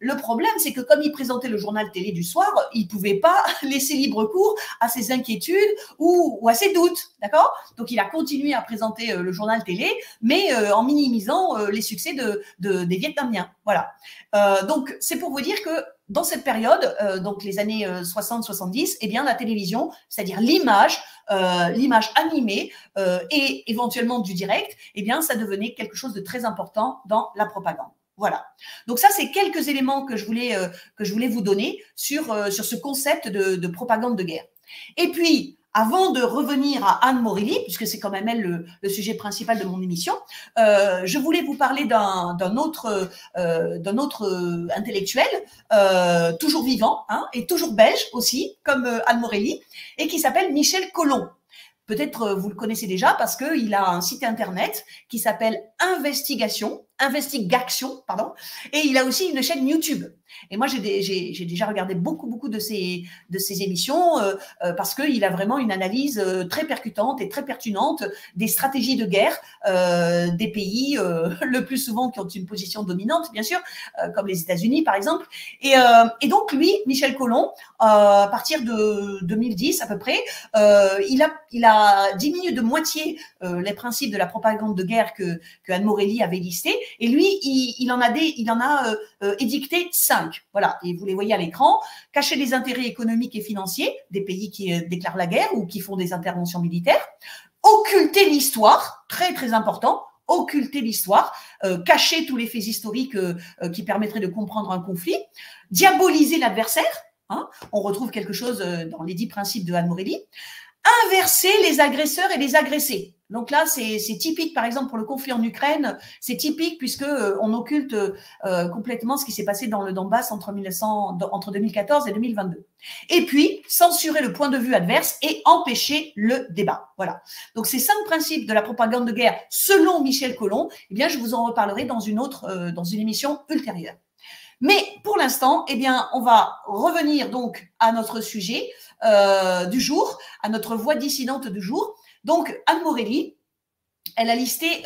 le problème, c'est que comme il présentait le journal télé du soir, il ne pouvait pas laisser libre cours à ses inquiétudes ou à ses doutes, d'accord? Donc, il a continué à présenter le journal télé, mais en minimisant les succès des Vietnamiens. Voilà. Donc, c'est pour vous dire que dans cette période, donc les années 60-70, eh bien, la télévision, c'est-à-dire l'image animée et éventuellement du direct, eh bien, ça devenait quelque chose de très important dans la propagande. Voilà. Donc ça, c'est quelques éléments que je voulais vous donner sur ce concept de propagande de guerre. Et puis, avant de revenir à Anne Morelli, puisque c'est quand même elle le sujet principal de mon émission, je voulais vous parler d'un autre intellectuel, toujours vivant, hein, et toujours belge aussi, comme Anne Morelli, et qui s'appelle Michel Colomb. Peut-être vous le connaissez déjà parce qu'il a un site internet qui s'appelle Investigation, pardon, et il a aussi une chaîne YouTube. Et moi, j'ai déjà regardé beaucoup de ses émissions parce qu'il a vraiment une analyse très percutante et très pertinente des stratégies de guerre des pays, le plus souvent qui ont une position dominante, bien sûr, comme les États-Unis, par exemple. Et donc, lui, Michel Colomb, à partir de 2010 à peu près, il a diminué de moitié les principes de la propagande de guerre que Anne Morelli avait listés. Et lui, il en a édicté 5. Voilà, et vous les voyez à l'écran. Cacher les intérêts économiques et financiers des pays qui déclarent la guerre ou qui font des interventions militaires. Occulter l'histoire, très très important. Occulter l'histoire, cacher tous les faits historiques qui permettraient de comprendre un conflit. Diaboliser l'adversaire. Hein, on retrouve quelque chose dans les 10 principes de Anne Morelli. Inverser les agresseurs et les agressés. Donc là, c'est typique, par exemple, pour le conflit en Ukraine, c'est typique puisque on occulte complètement ce qui s'est passé dans le Donbass entre 2014 et 2022. Et puis, censurer le point de vue adverse et empêcher le débat. Voilà. Donc, ces 5 principes de la propagande de guerre, selon Michel Colomb, eh bien, je vous en reparlerai dans une émission ultérieure. Mais pour l'instant, eh bien, on va revenir donc à notre sujet du jour, à notre voix dissidente du jour. Donc, Anne Morelli, elle a listé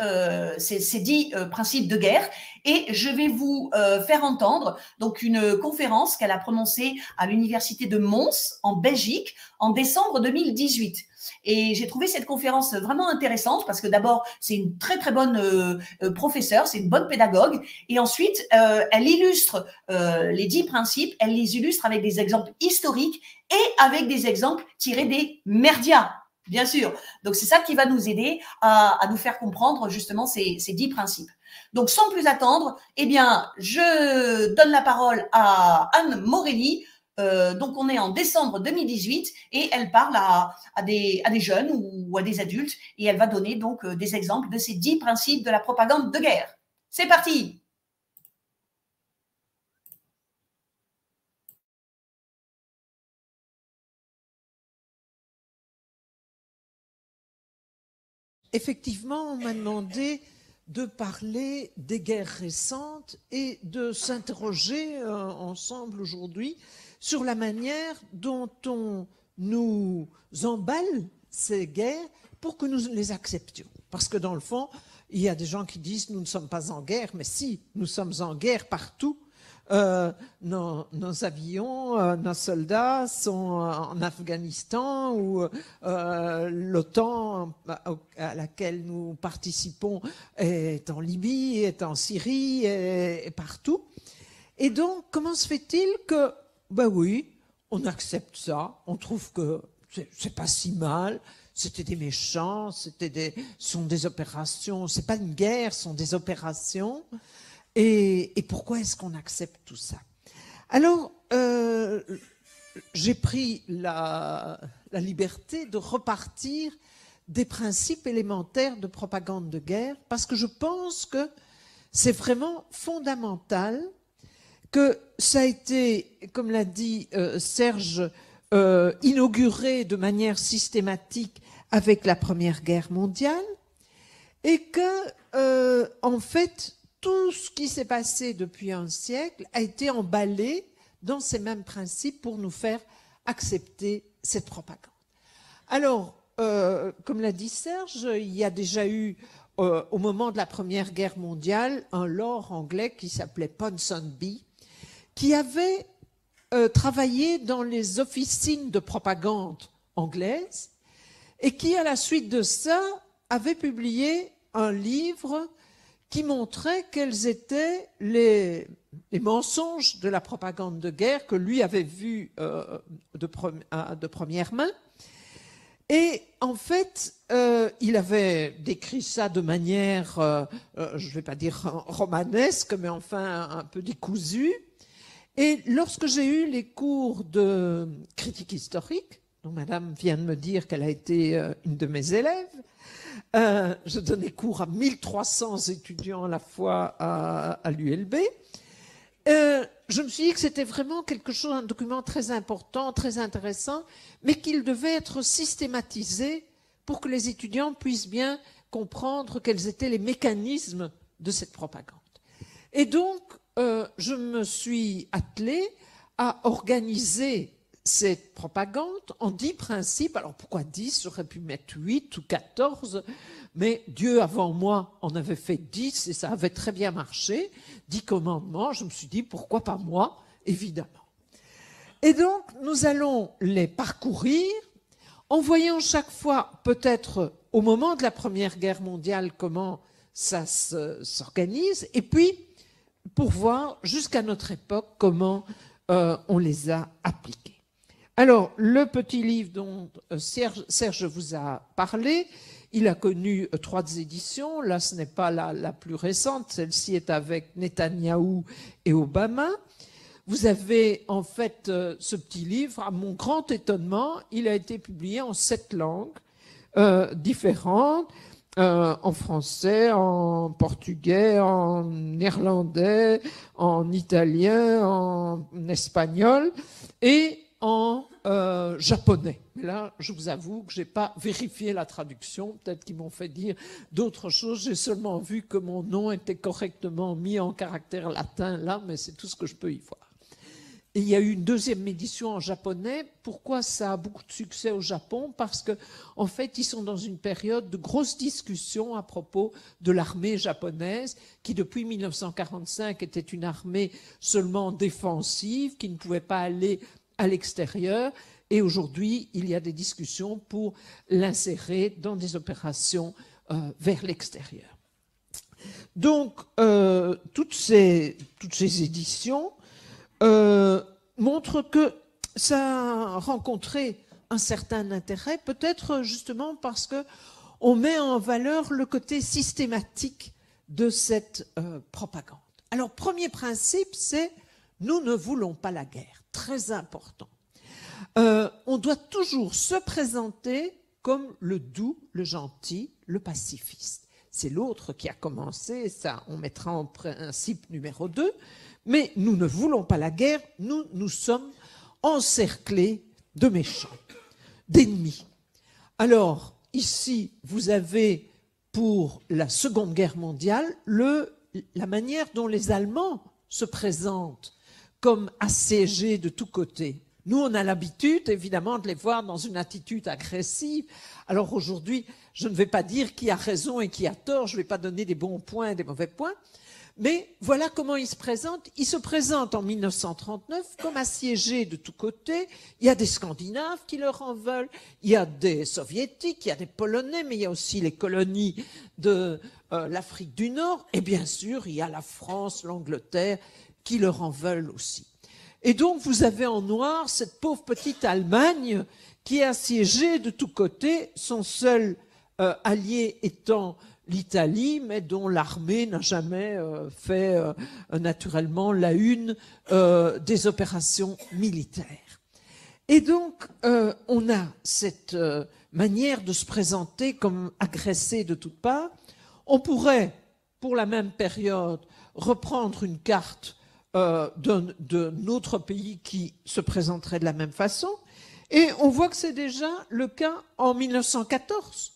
ces 10 principes de guerre et je vais vous faire entendre donc une conférence qu'elle a prononcée à l'université de Mons en Belgique en décembre 2018. Et j'ai trouvé cette conférence vraiment intéressante parce que d'abord, c'est une très très bonne professeure, c'est une bonne pédagogue. Et ensuite, elle illustre les 10 principes, elle les illustre avec des exemples historiques et avec des exemples tirés des médias. Bien sûr. Donc, c'est ça qui va nous aider à nous faire comprendre justement ces 10 principes. Donc, sans plus attendre, eh bien, je donne la parole à Anne Morelli. Donc, on est en décembre 2018 et elle parle à des jeunes ou à des adultes et elle va donner donc des exemples de ces 10 principes de la propagande de guerre. C'est parti! Effectivement, on m'a demandé de parler des guerres récentes et de s'interroger ensemble aujourd'hui sur la manière dont on nous emballe ces guerres pour que nous les acceptions. Parce que dans le fond, il y a des gens qui disent nous ne sommes pas en guerre, mais si, nous sommes en guerre partout. Nos avions, nos soldats sont en Afghanistan ou l'OTAN à laquelle nous participons est en Libye, est en Syrie, est partout. Et donc, comment se fait-il que, ben oui, on accepte ça, on trouve que c'est pas si mal, c'était des méchants, sont des opérations, c'est pas une guerre, ce sont des opérations. Et pourquoi est-ce qu'on accepte tout ça? Alors, j'ai pris la liberté de repartir des principes élémentaires de propagande de guerre parce que je pense que c'est vraiment fondamental, que ça a été, comme l'a dit Serge, inauguré de manière systématique avec la Première Guerre mondiale, et que, en fait, tout ce qui s'est passé depuis un siècle a été emballé dans ces mêmes principes pour nous faire accepter cette propagande. Alors, comme l'a dit Serge, il y a déjà eu, au moment de la Première Guerre mondiale, un lord anglais qui s'appelait Ponsonby, qui avait travaillé dans les officines de propagande anglaises et qui, à la suite de ça, avait publié un livre qui montrait quels étaient les mensonges de la propagande de guerre que lui avait vus de première main. Et en fait, il avait décrit ça de manière, je ne vais pas dire romanesque, mais enfin un peu décousue. Et lorsque j'ai eu les cours de critique historique, dont Madame vient de me dire qu'elle a été une de mes élèves, je donnais cours à 1300 étudiants à la fois à l'ULB. Je me suis dit que c'était vraiment quelque chose, un document très important, très intéressant, mais qu'il devait être systématisé pour que les étudiants puissent bien comprendre quels étaient les mécanismes de cette propagande. Et donc, je me suis attelée à organiser cette propagande en 10 principes. Alors pourquoi 10? J'aurais pu mettre 8 ou 14, mais Dieu avant moi en avait fait 10 et ça avait très bien marché. 10 commandements, je me suis dit pourquoi pas moi, évidemment. Et donc nous allons les parcourir en voyant chaque fois, peut-être au moment de la Première Guerre mondiale, comment ça s'organise, et puis pour voir jusqu'à notre époque comment on les a appliqués. Alors, le petit livre dont Serge vous a parlé, il a connu 3 éditions. Là, ce n'est pas la plus récente. Celle-ci est avec Netanyahou et Obama. Vous avez en fait ce petit livre. À mon grand étonnement, il a été publié en 7 langues différentes. En français, en portugais, en néerlandais, en italien, en espagnol et en japonais. Mais là, je vous avoue que je n'ai pas vérifié la traduction. Peut-être qu'ils m'ont fait dire d'autres choses. J'ai seulement vu que mon nom était correctement mis en caractère latin là, mais c'est tout ce que je peux y voir. Et il y a eu une 2e édition en japonais. Pourquoi ça a beaucoup de succès au Japon? Parce que, en fait, ils sont dans une période de grosses discussions à propos de l'armée japonaise, qui depuis 1945 était une armée seulement défensive, qui ne pouvait pas aller à l'extérieur. Et aujourd'hui, il y a des discussions pour l'insérer dans des opérations vers l'extérieur. Donc, toutes ces éditions montre que ça a rencontré un certain intérêt, peut-être justement parce qu'on met en valeur le côté systématique de cette propagande. Alors, premier principe, c'est nous ne voulons pas la guerre. Très important. On doit toujours se présenter comme le doux, le gentil, le pacifiste. C'est l'autre qui a commencé, ça on mettra en principe numéro 2. Mais nous ne voulons pas la guerre, nous sommes encerclés de méchants, d'ennemis. Alors, ici, vous avez, pour la Seconde Guerre mondiale, la manière dont les Allemands se présentent comme assiégés de tous côtés. Nous, on a l'habitude, évidemment, de les voir dans une attitude agressive. Alors aujourd'hui, je ne vais pas dire qui a raison et qui a tort, je ne vais pas donner des bons points et des mauvais points. Mais voilà comment il se présente. Il se présente en 1939 comme assiégé de tous côtés. Il y a des Scandinaves qui leur en veulent, il y a des Soviétiques, il y a des Polonais, mais il y a aussi les colonies de l'Afrique du Nord. Et bien sûr, il y a la France, l'Angleterre qui leur en veulent aussi. Et donc, vous avez en noir cette pauvre petite Allemagne qui est assiégée de tous côtés, son seul allié étant l'Italie, mais dont l'armée n'a jamais fait naturellement la une des opérations militaires. Et donc, on a cette manière de se présenter comme agressé de toutes parts. On pourrait, pour la même période, reprendre une carte d'un autre pays qui se présenterait de la même façon. Et on voit que c'est déjà le cas en 1914.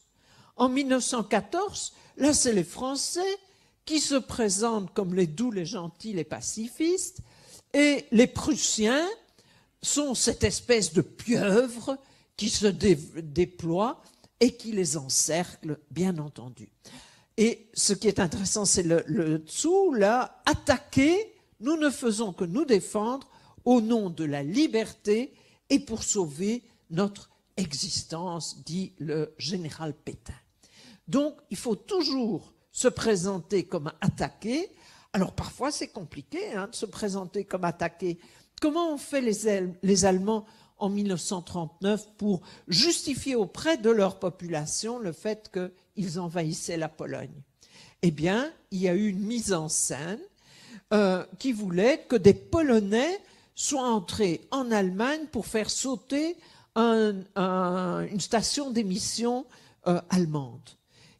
En 1914, là, c'est les Français qui se présentent comme les doux, les gentils, les pacifistes, et les Prussiens sont cette espèce de pieuvre qui se déploie et qui les encercle, bien entendu. Et ce qui est intéressant, c'est le dessous, là, attaquer, nous ne faisons que nous défendre au nom de la liberté et pour sauver notre existence, dit le général Pétain. Donc, il faut toujours se présenter comme attaqué. Alors, parfois, c'est compliqué de se présenter comme attaqué. Comment ont fait les Allemands en 1939 pour justifier auprès de leur population le fait qu'ils envahissaient la Pologne? Eh bien, il y a eu une mise en scène qui voulait que des Polonais soient entrés en Allemagne pour faire sauter une station d'émission allemande.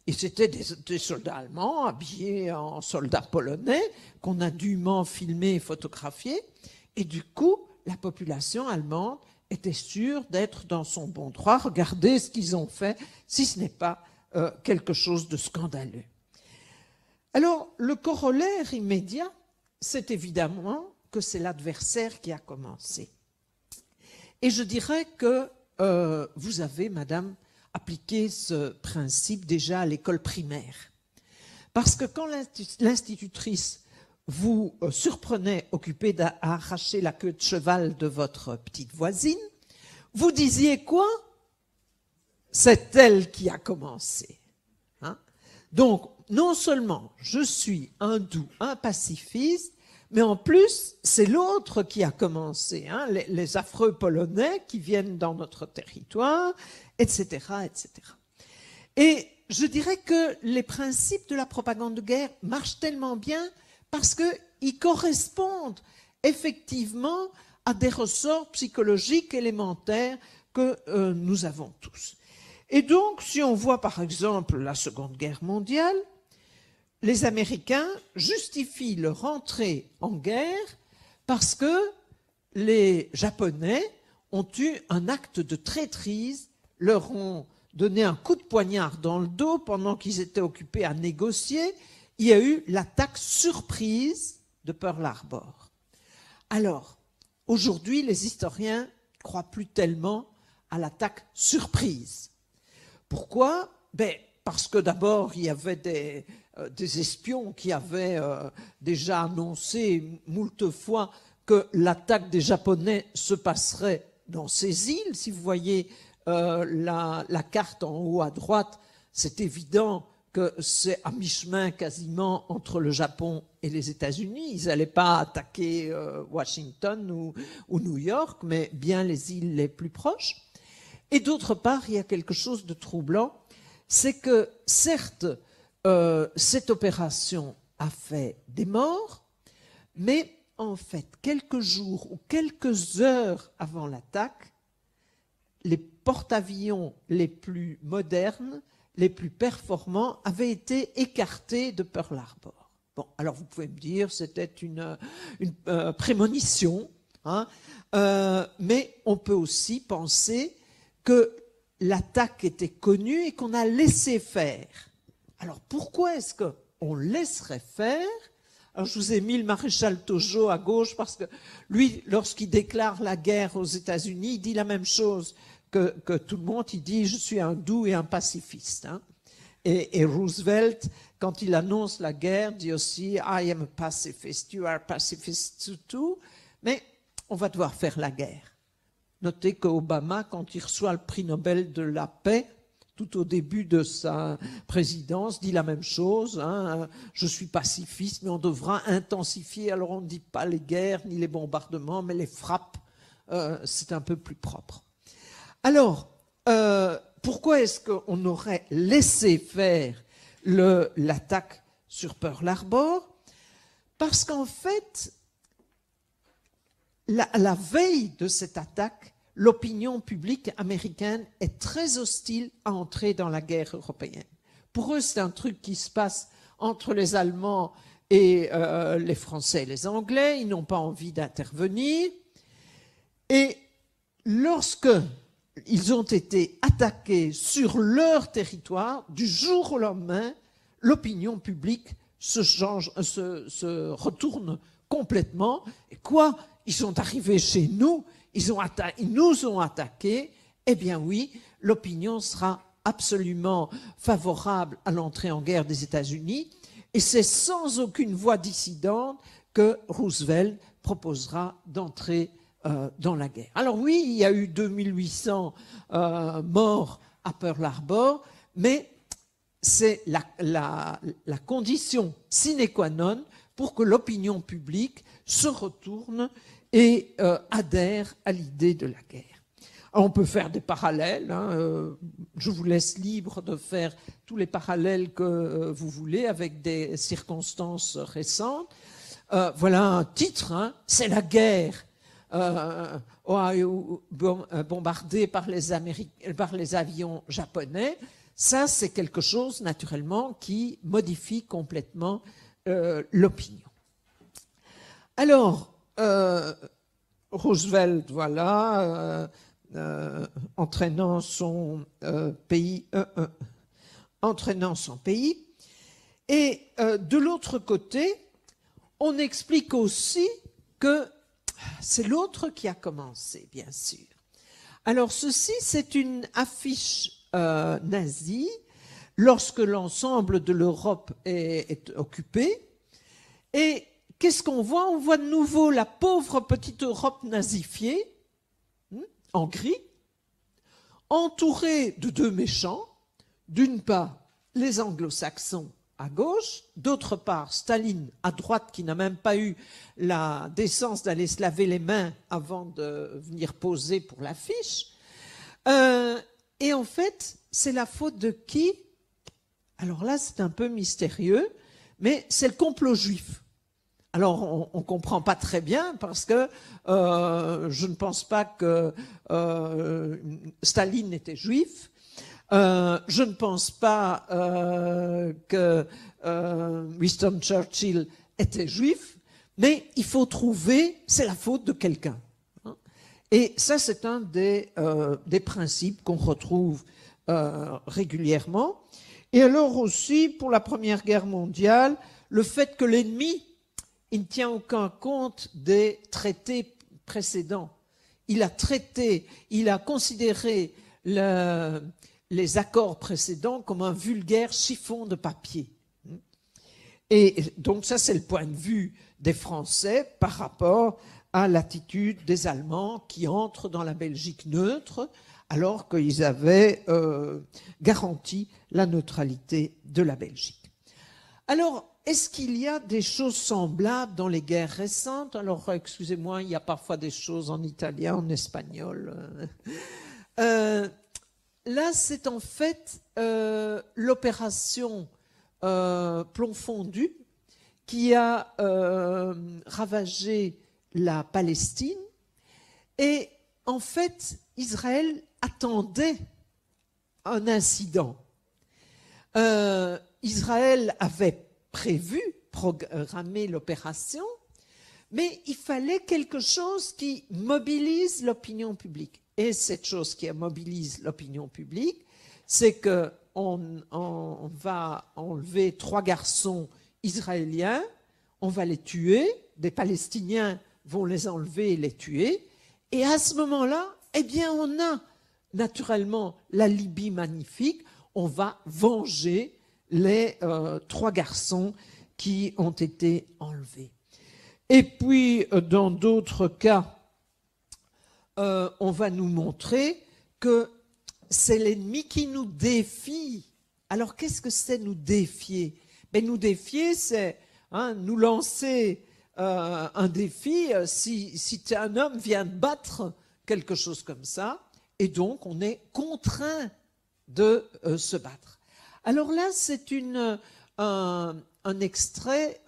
Et c'était des soldats allemands habillés en soldats polonais qu'on a dûment filmés et photographiés. Et du coup, la population allemande était sûre d'être dans son bon droit. Regardez ce qu'ils ont fait, si ce n'est pas quelque chose de scandaleux. Alors, le corollaire immédiat, c'est évidemment que c'est l'adversaire qui a commencé. Et je dirais que vous avez, madame, appliqué ce principe déjà à l'école primaire. Parce que quand l'institutrice vous surprenait occupé d'arracher la queue de cheval de votre petite voisine, vous disiez quoi? C'est elle qui a commencé. Donc, non seulement je suis un doux, un pacifiste, mais en plus, c'est l'autre qui a commencé, les affreux Polonais qui viennent dans notre territoire, etc., etc. Et je dirais que les principes de la propagande de guerre marchent tellement bien parce qu'ils correspondent effectivement à des ressorts psychologiques élémentaires que nous avons tous. Et donc, si on voit par exemple la Seconde Guerre mondiale, les Américains justifient leur entrée en guerre parce que les Japonais ont eu un acte de traîtrise, leur ont donné un coup de poignard dans le dos pendant qu'ils étaient occupés à négocier. Il y a eu l'attaque surprise de Pearl Harbor. Alors, aujourd'hui, les historiens ne croient plus tellement à l'attaque surprise. Pourquoi? Parce que d'abord, il y avait des espions qui avaient déjà annoncé moult fois que l'attaque des Japonais se passerait dans ces îles. Si vous voyez la carte en haut à droite, c'est évident que c'est à mi-chemin quasiment entre le Japon et les États-Unis. Ils n'allaient pas attaquer Washington ou New York, mais bien les îles les plus proches. Et d'autre part, il y a quelque chose de troublant, c'est que certes, cette opération a fait des morts, mais en fait, quelques jours ou quelques heures avant l'attaque, les porte-avions les plus modernes, les plus performants, avaient été écartés de Pearl Harbor. Bon, alors vous pouvez me dire, c'était une prémonition, mais on peut aussi penser que l'attaque était connue et qu'on a laissé faire. Alors pourquoi est-ce qu'on laisserait faire? Alors je vous ai mis le maréchal Tojo à gauche parce que lui, lorsqu'il déclare la guerre aux États-Unis, il dit la même chose que tout le monde. Il dit « je suis un doux et un pacifiste ». Et Roosevelt, quand il annonce la guerre, dit aussi « I am a pacifist, you are a pacifist too ». Mais on va devoir faire la guerre. Notez qu'Obama, quand il reçoit le prix Nobel de la paix, tout au début de sa présidence, dit la même chose. Je suis pacifiste, mais on devra intensifier. Alors on ne dit pas les guerres ni les bombardements, mais les frappes, c'est un peu plus propre. Alors, pourquoi est-ce qu'on aurait laissé faire l'attaque sur Pearl Harbor? Parce qu'en fait, à la veille de cette attaque, l'opinion publique américaine est très hostile à entrer dans la guerre européenne. Pour eux, c'est un truc qui se passe entre les Allemands et les Français et les Anglais. Ils n'ont pas envie d'intervenir. Et lorsque ils ont été attaqués sur leur territoire. Du jour au lendemain, l'opinion publique se retourne complètement. Et quoi? Ils sont arrivés chez nous, ils nous ont attaqués. Eh bien oui, l'opinion sera absolument favorable à l'entrée en guerre des États-Unis. Et c'est sans aucune voix dissidente que Roosevelt proposera d'entrer dans la guerre. Alors oui, il y a eu 2800 morts à Pearl Harbor, mais c'est la condition sine qua non pour que l'opinion publique se retourne et adhère à l'idée de la guerre. Alors on peut faire des parallèles, hein, je vous laisse libre de faire tous les parallèles que vous voulez avec des circonstances récentes. Voilà un titre, hein, c'est la guerre. Ohio bombardé par les avions japonais. Ça, c'est quelque chose, naturellement, qui modifie complètement l'opinion. Alors, Roosevelt, voilà, entraînant son pays. Et de l'autre côté, on explique aussi que c'est l'autre qui a commencé, bien sûr. Alors, ceci, c'est une affiche nazie lorsque l'ensemble de l'Europe est occupé. Et qu'est-ce qu'on voit? On voit de nouveau la pauvre petite Europe nazifiée, en gris, entourée de deux méchants. D'une part, les anglo-saxons à gauche, d'autre part, Staline à droite, qui n'a même pas eu la décence d'aller se laver les mains avant de venir poser pour l'affiche. Et en fait, c'est la faute de qui? Alors là, c'est un peu mystérieux, mais c'est le complot juif. Alors, on ne comprend pas très bien parce que je ne pense pas que Staline était juif. Je ne pense pas que Winston Churchill était juif, mais il faut trouver, c'est la faute de quelqu'un. Et ça, c'est un des principes qu'on retrouve régulièrement. Et alors aussi, pour la Première Guerre mondiale, le fait que l'ennemi, il ne tient aucun compte des traités précédents. Il a considéré les accords précédents comme un vulgaire chiffon de papier. Et donc ça, c'est le point de vue des Français par rapport à l'attitude des Allemands qui entrent dans la Belgique neutre alors qu'ils avaient garanti la neutralité de la Belgique. Alors, est-ce qu'il y a des choses semblables dans les guerres récentes? Alors, excusez-moi, il y a parfois des choses en italien, en espagnol. Là, c'est en fait l'opération Plomb fondu qui a ravagé la Palestine. Et en fait, Israël attendait un incident. Israël avait prévu, programmé l'opération, mais il fallait quelque chose qui mobilise l'opinion publique. Et cette chose qui mobilise l'opinion publique, c'est qu'on va enlever 3 garçons israéliens, on va les tuer, des Palestiniens vont les enlever et les tuer, et à ce moment-là, eh bien, on a naturellement la Libye magnifique, on va venger les 3 garçons qui ont été enlevés. Et puis, dans d'autres cas, on va nous montrer que c'est l'ennemi qui nous défie. Alors, qu'est-ce que c'est nous défier? Ben, nous défier, c'est nous lancer un défi. Si un homme vient de battre quelque chose comme ça, et donc on est contraint de se battre. Alors là, c'est un extrait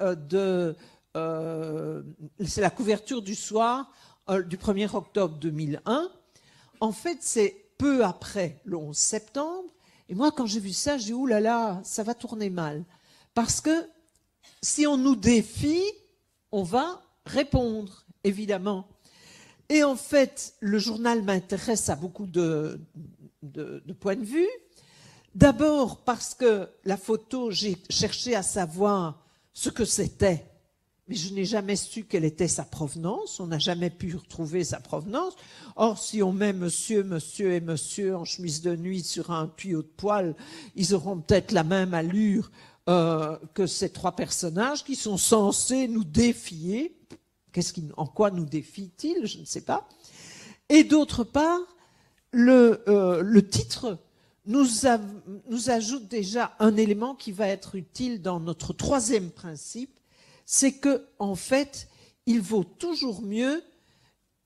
c'est la couverture du soir du 1er octobre 2001. En fait, c'est peu après le 11 septembre. Et moi, quand j'ai vu ça, j'ai dit « Ouh là là, ça va tourner mal ». Parce que si on nous défie, on va répondre, évidemment. Et en fait, le journal m'intéresse à beaucoup de points de vue. D'abord parce que la photo, j'ai cherché à savoir ce que c'était, mais je n'ai jamais su quelle était sa provenance. On n'a jamais pu retrouver sa provenance. Or, si on met monsieur et monsieur en chemise de nuit sur un tuyau de poêle, ils auront peut-être la même allure que ces trois personnages qui sont censés nous défier. En quoi nous défie-t-il? Je ne sais pas. Et d'autre part, le titre nous ajoute déjà un élément qui va être utile dans notre troisième principe, c'est que, en fait, il vaut toujours mieux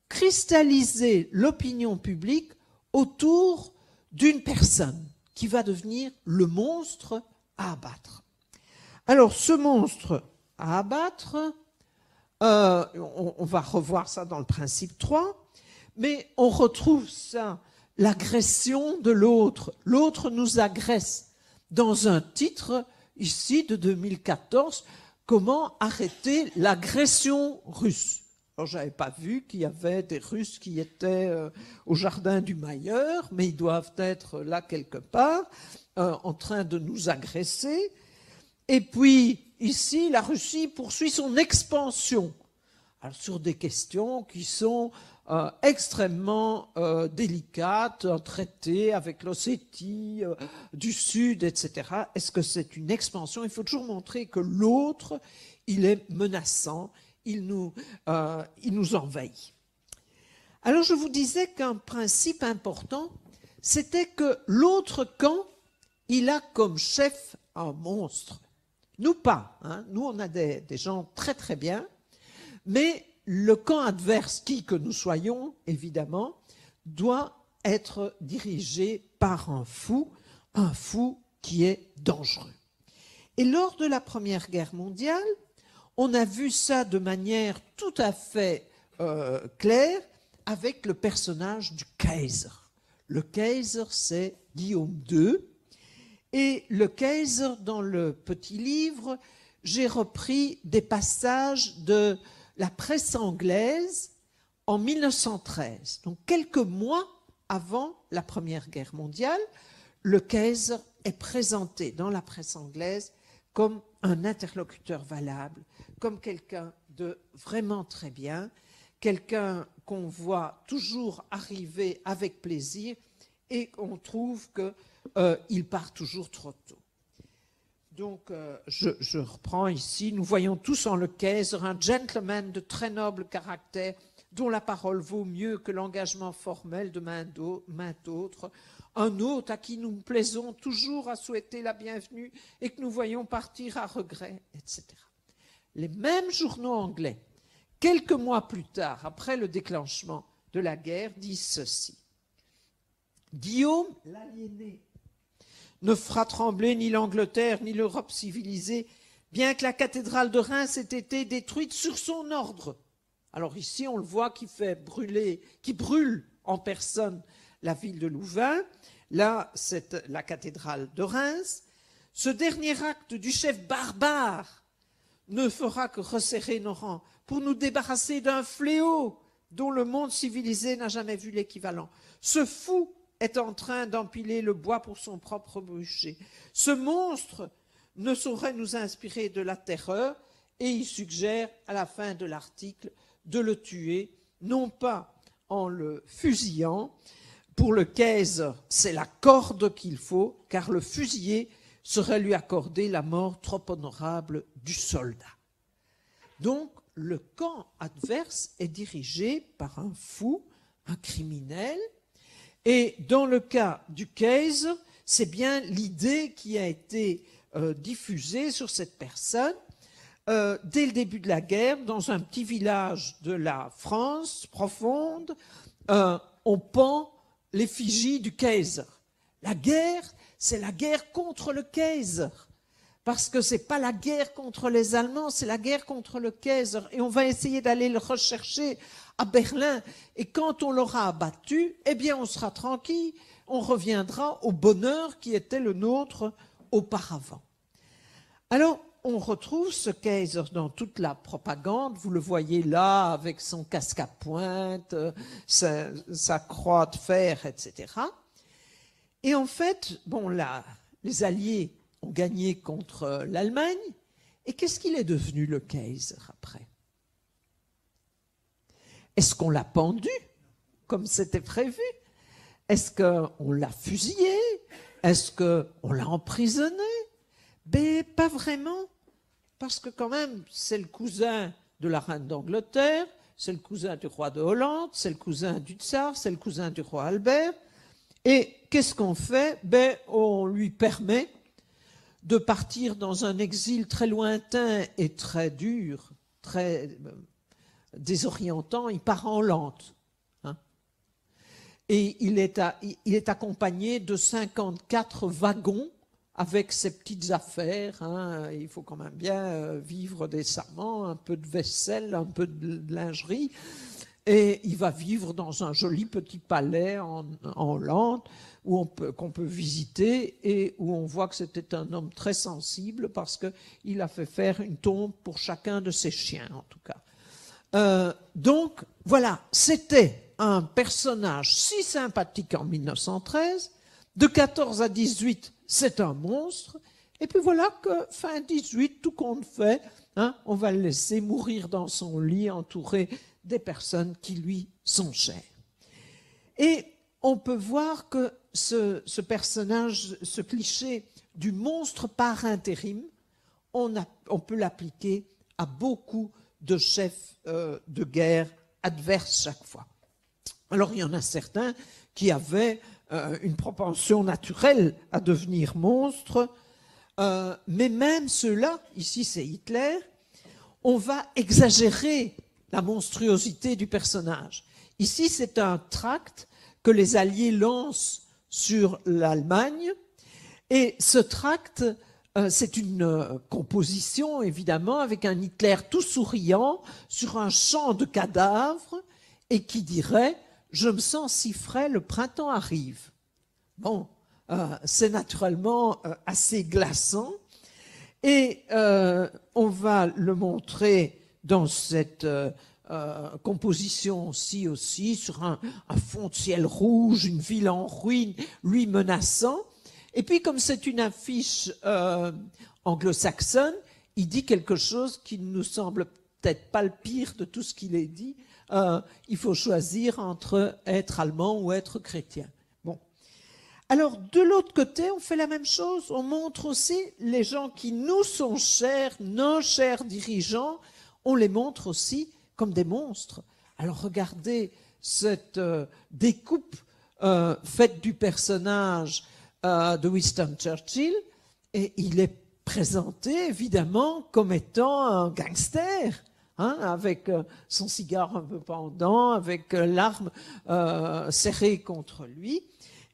cristalliser l'opinion publique autour d'une personne qui va devenir le monstre à abattre. Alors, ce monstre à abattre, on va revoir ça dans le principe 3, mais on retrouve ça, l'agression de l'autre. L'autre nous agresse dans un titre, ici, de 2014, « Comment arrêter l'agression russe ?» Alors, je n'avais pas vu qu'il y avait des Russes qui étaient au jardin du Mailleur, mais ils doivent être là quelque part, en train de nous agresser. Et puis, ici, la Russie poursuit son expansion. Alors, sur des questions qui sont extrêmement délicates, un traité avec l'Ossétie du Sud, etc. Est-ce que c'est une expansion? Il faut toujours montrer que l'autre, il est menaçant, il nous envahit. Alors, je vous disais qu'un principe important, c'était que l'autre camp, il a comme chef un monstre. Nous pas, hein. Nous on a des gens très très bien, mais le camp adverse, qui que nous soyons, évidemment, doit être dirigé par un fou qui est dangereux. Et lors de la Première Guerre mondiale, on a vu ça de manière tout à fait claire avec le personnage du Kaiser. Le Kaiser, c'est Guillaume II. Et le Kaiser, dans le petit livre, j'ai repris des passages de la presse anglaise en 1913. Donc, quelques mois avant la Première Guerre mondiale, le Kaiser est présenté dans la presse anglaise comme un interlocuteur valable, comme quelqu'un de vraiment très bien, quelqu'un qu'on voit toujours arriver avec plaisir et qu'on trouve qu'il part toujours trop tôt. Donc, je reprends ici. Nous voyons tous en le Kaiser un gentleman de très noble caractère, dont la parole vaut mieux que l'engagement formel de main d'autre, un hôte à qui nous plaisons toujours à souhaiter la bienvenue et que nous voyons partir à regret, etc. Les mêmes journaux anglais, quelques mois plus tard, après le déclenchement de la guerre, disent ceci. Guillaume, l'aliéné, ne fera trembler ni l'Angleterre ni l'Europe civilisée, bien que la cathédrale de Reims ait été détruite sur son ordre. Alors ici, on le voit qui brûle en personne la ville de Louvain. Là, c'est la cathédrale de Reims. Ce dernier acte du chef barbare ne fera que resserrer nos rangs pour nous débarrasser d'un fléau dont le monde civilisé n'a jamais vu l'équivalent. Ce fou est en train d'empiler le bois pour son propre bûcher. Ce monstre ne saurait nous inspirer de la terreur et il suggère à la fin de l'article de le tuer, non pas en le fusillant. Pour le Kaiser, c'est la corde qu'il faut, car le fusillé serait lui accorder la mort trop honorable du soldat. Donc, le camp adverse est dirigé par un fou, un criminel, et dans le cas du Kaiser, c'est bien l'idée qui a été diffusée sur cette personne. Dès le début de la guerre, dans un petit village de la France profonde, on pend l'effigie du Kaiser. La guerre, c'est la guerre contre le Kaiser. Parce que ce n'est pas la guerre contre les Allemands, c'est la guerre contre le Kaiser. Et on va essayer d'aller le rechercher à Berlin. Et quand on l'aura abattu, eh bien on sera tranquille, on reviendra au bonheur qui était le nôtre auparavant. Alors, on retrouve ce Kaiser dans toute la propagande. Vous le voyez là avec son casque à pointe, sa croix de fer, etc. Et en fait, bon, là, les Alliés ont gagné contre l'Allemagne. Et qu'est-ce qu'il est devenu, le Kaiser, après? Est-ce qu'on l'a pendu, comme c'était prévu? Est-ce qu'on l'a fusillé? Est-ce qu'on l'a emprisonné? Ben, pas vraiment, parce que quand même, c'est le cousin de la reine d'Angleterre, c'est le cousin du roi de Hollande, c'est le cousin du tsar, c'est le cousin du roi Albert. Et qu'est-ce qu'on fait? Ben, on lui permet de partir dans un exil très lointain et très dur, très désorientant. Il part en Hollande. Et il est accompagné de 54 wagons avec ses petites affaires. Il faut quand même bien vivre décemment, un peu de vaisselle, un peu de lingerie. Et il va vivre dans un joli petit palais en Hollande qu'on peut visiter et où on voit que c'était un homme très sensible parce qu'il a fait faire une tombe pour chacun de ses chiens, en tout cas. Donc, voilà, c'était un personnage si sympathique en 1913. De 14 à 18, c'est un monstre. Et puis voilà que fin 18, tout compte fait, on va le laisser mourir dans son lit entouré des personnes qui lui sont chères. Et on peut voir que ce personnage, ce cliché du monstre par intérim, on peut l'appliquer à beaucoup de chefs de guerre adverses chaque fois. Alors il y en a certains qui avaient une propension naturelle à devenir monstres, mais même ceux-là, ici c'est Hitler, on va exagérer la monstruosité du personnage. Ici, c'est un tract que les Alliés lancent sur l'Allemagne. Et ce tract, c'est une composition, évidemment, avec un Hitler tout souriant sur un champ de cadavres et qui dirait « Je me sens si frais, le printemps arrive ». Bon, c'est naturellement assez glaçant. Et on va le montrer dans cette composition aussi sur un fond de ciel rouge, une ville en ruine, lui menaçant. Et puis, comme c'est une affiche anglo-saxonne, il dit quelque chose qui ne nous semble peut-être pas le pire de tout ce qu'il est dit. Il faut choisir entre être allemand ou être chrétien. Bon. Alors, de l'autre côté, on fait la même chose. On montre aussi les gens qui nous sont chers, nos chers dirigeants, on les montre aussi comme des monstres. Alors regardez cette découpe faite du personnage de Winston Churchill, et il est présenté évidemment comme étant un gangster, avec son cigare un peu pendant, avec l'arme serrée contre lui.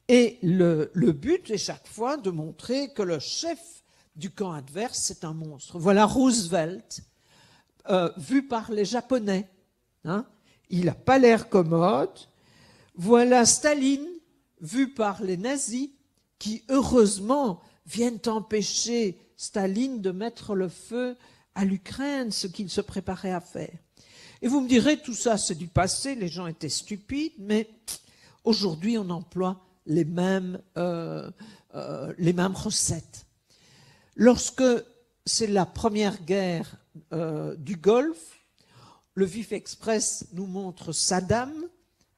Et le but est chaque fois de montrer que le chef du camp adverse, c'est un monstre. Voilà Roosevelt, vu par les Japonais. Il n'a pas l'air commode. Voilà Staline, vu par les nazis, qui heureusement viennent empêcher Staline de mettre le feu à l'Ukraine, ce qu'il se préparait à faire. Et vous me direz, tout ça c'est du passé, les gens étaient stupides, mais aujourd'hui on emploie les mêmes recettes. Lorsque c'est la première guerre du Golfe, le Vif Express nous montre Saddam,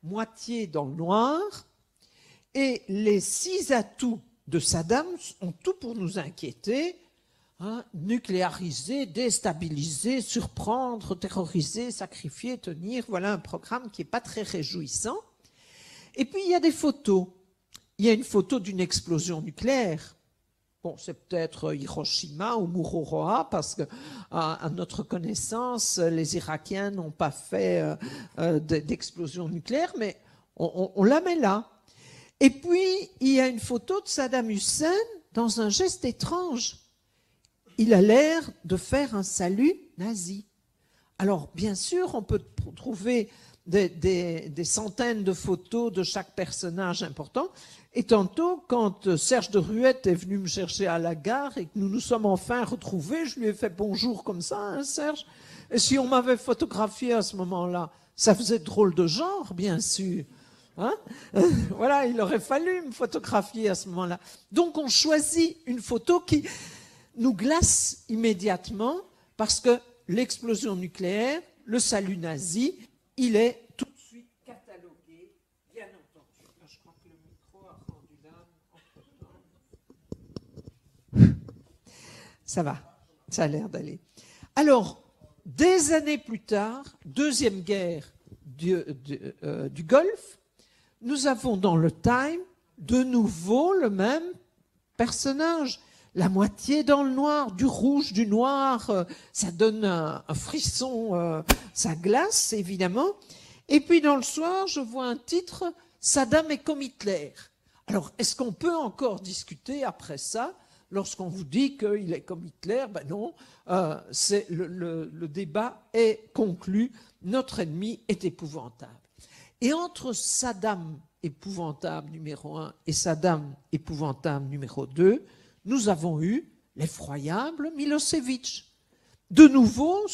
moitié dans le noir, et les 6 atouts de Saddam ont tout pour nous inquiéter, nucléariser, déstabiliser, surprendre, terroriser, sacrifier, tenir. Voilà un programme qui n'est pas très réjouissant. Et puis il y a des photos. Il y a une photo d'une explosion nucléaire. Bon, c'est peut-être Hiroshima ou Mururoa, parce que, à notre connaissance, les Irakiens n'ont pas fait d'explosion nucléaire, mais on la met là. Et puis, il y a une photo de Saddam Hussein dans un geste étrange. Il a l'air de faire un salut nazi. Alors, bien sûr, on peut trouver des centaines de photos de chaque personnage important, Et tantôt, quand Serge de Ruette est venu me chercher à la gare et que nous nous sommes enfin retrouvés, je lui ai fait bonjour comme ça, hein, Serge. Et si on m'avait photographié à ce moment-là, ça faisait drôle de genre, bien sûr. Hein? Voilà, il aurait fallu me photographier à ce moment-là. Donc on choisit une photo qui nous glace immédiatement parce que l'explosion nucléaire, le salut nazi, il est tout de suite catalogué, bien entendu. Je crois que le micro a rendu l'âme. Ça va, ça a l'air d'aller. Alors, des années plus tard, deuxième guerre du Golfe, nous avons dans le Time de nouveau le même personnage. La moitié dans le noir, du rouge, du noir, ça donne un frisson, ça glace évidemment. Et puis dans le soir, je vois un titre, Saddam est comme Hitler. Alors, est-ce qu'on peut encore discuter après ça lorsqu'on vous dit qu'il est comme Hitler? Ben non, le débat est conclu, notre ennemi est épouvantable. Et entre Saddam épouvantable numéro 1 et Saddam épouvantable numéro 2, nous avons eu l'effroyable Milosevic. De nouveau,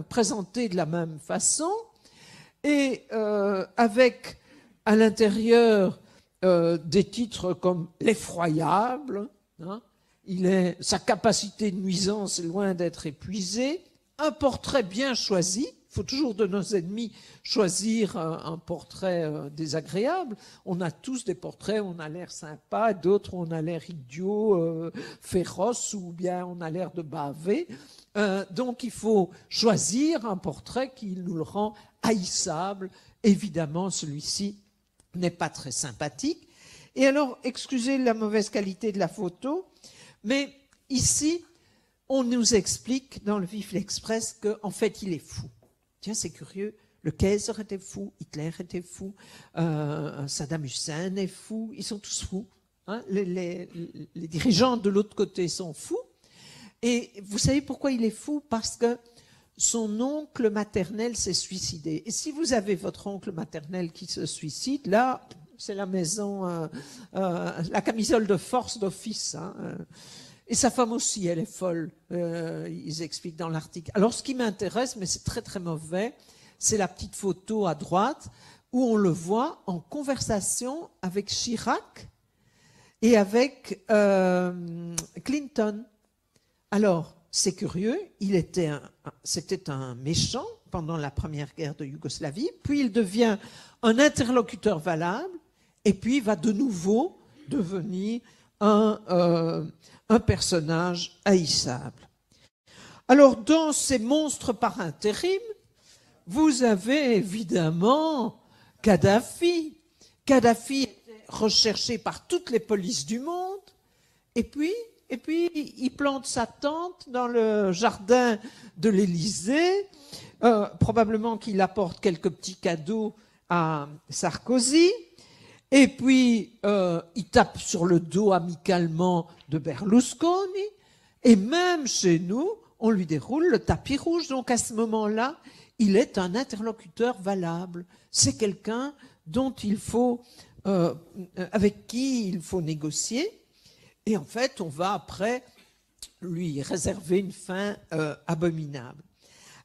présenté de la même façon, et avec à l'intérieur des titres comme l'effroyable, hein, sa capacité de nuisance est loin d'être épuisée, un portrait bien choisi. Il faut toujours de nos ennemis choisir un portrait désagréable. On a tous des portraits où on a l'air sympa, d'autres où on a l'air idiot, féroce, ou bien on a l'air de baver. Donc il faut choisir un portrait qui nous le rend haïssable. Évidemment, celui-ci n'est pas très sympathique. Et alors, excusez la mauvaise qualité de la photo, mais ici, on nous explique dans le Vif l'Express qu'en fait, il est fou. Tiens, c'est curieux, le Kaiser était fou, Hitler était fou, Saddam Hussein est fou, ils sont tous fous. Hein? Les dirigeants de l'autre côté sont fous. Et vous savez pourquoi il est fou? Parce que son oncle maternel s'est suicidé. Et si vous avez votre oncle maternel qui se suicide, là, c'est la maison, la camisole de force d'office. Hein? Et sa femme aussi, elle est folle, ils expliquent dans l'article. Alors, ce qui m'intéresse, mais c'est très très mauvais, c'est la petite photo à droite où on le voit en conversation avec Chirac et avec Clinton. Alors, c'est curieux, c'était un méchant pendant la première guerre de Yougoslavie, puis il devient un interlocuteur valable, et puis il va de nouveau devenir un personnage haïssable. Alors, dans ces monstres par intérim, vous avez évidemment Kadhafi. Kadhafi était recherché par toutes les polices du monde, et puis il plante sa tente dans le jardin de l'Élysée, probablement qu'il apporte quelques petits cadeaux à Sarkozy, et puis il tape sur le dos amicalement de Berlusconi, et même chez nous, on lui déroule le tapis rouge. Donc à ce moment-là, il est un interlocuteur valable. C'est quelqu'un dont avec qui il faut négocier. Et en fait, on va après lui réserver une fin abominable.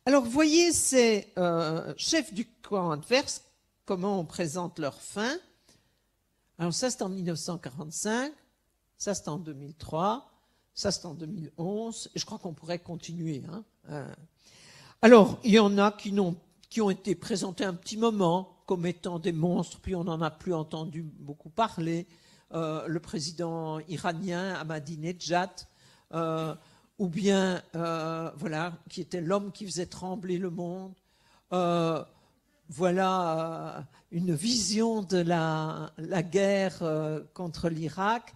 Alors, voyez ces chefs du camp adverse, comment on présente leur fin. Alors ça, c'est en 1945, ça, c'est en 2003, ça, c'est en 2011, et je crois qu'on pourrait continuer. Hein. Alors, il y en a qui ont été présentés un petit moment comme étant des monstres, puis on n'en a plus entendu beaucoup parler. Le président iranien Ahmadinejad, ou bien voilà, qui était l'homme qui faisait trembler le monde. Voilà une vision de la guerre contre l'Irak.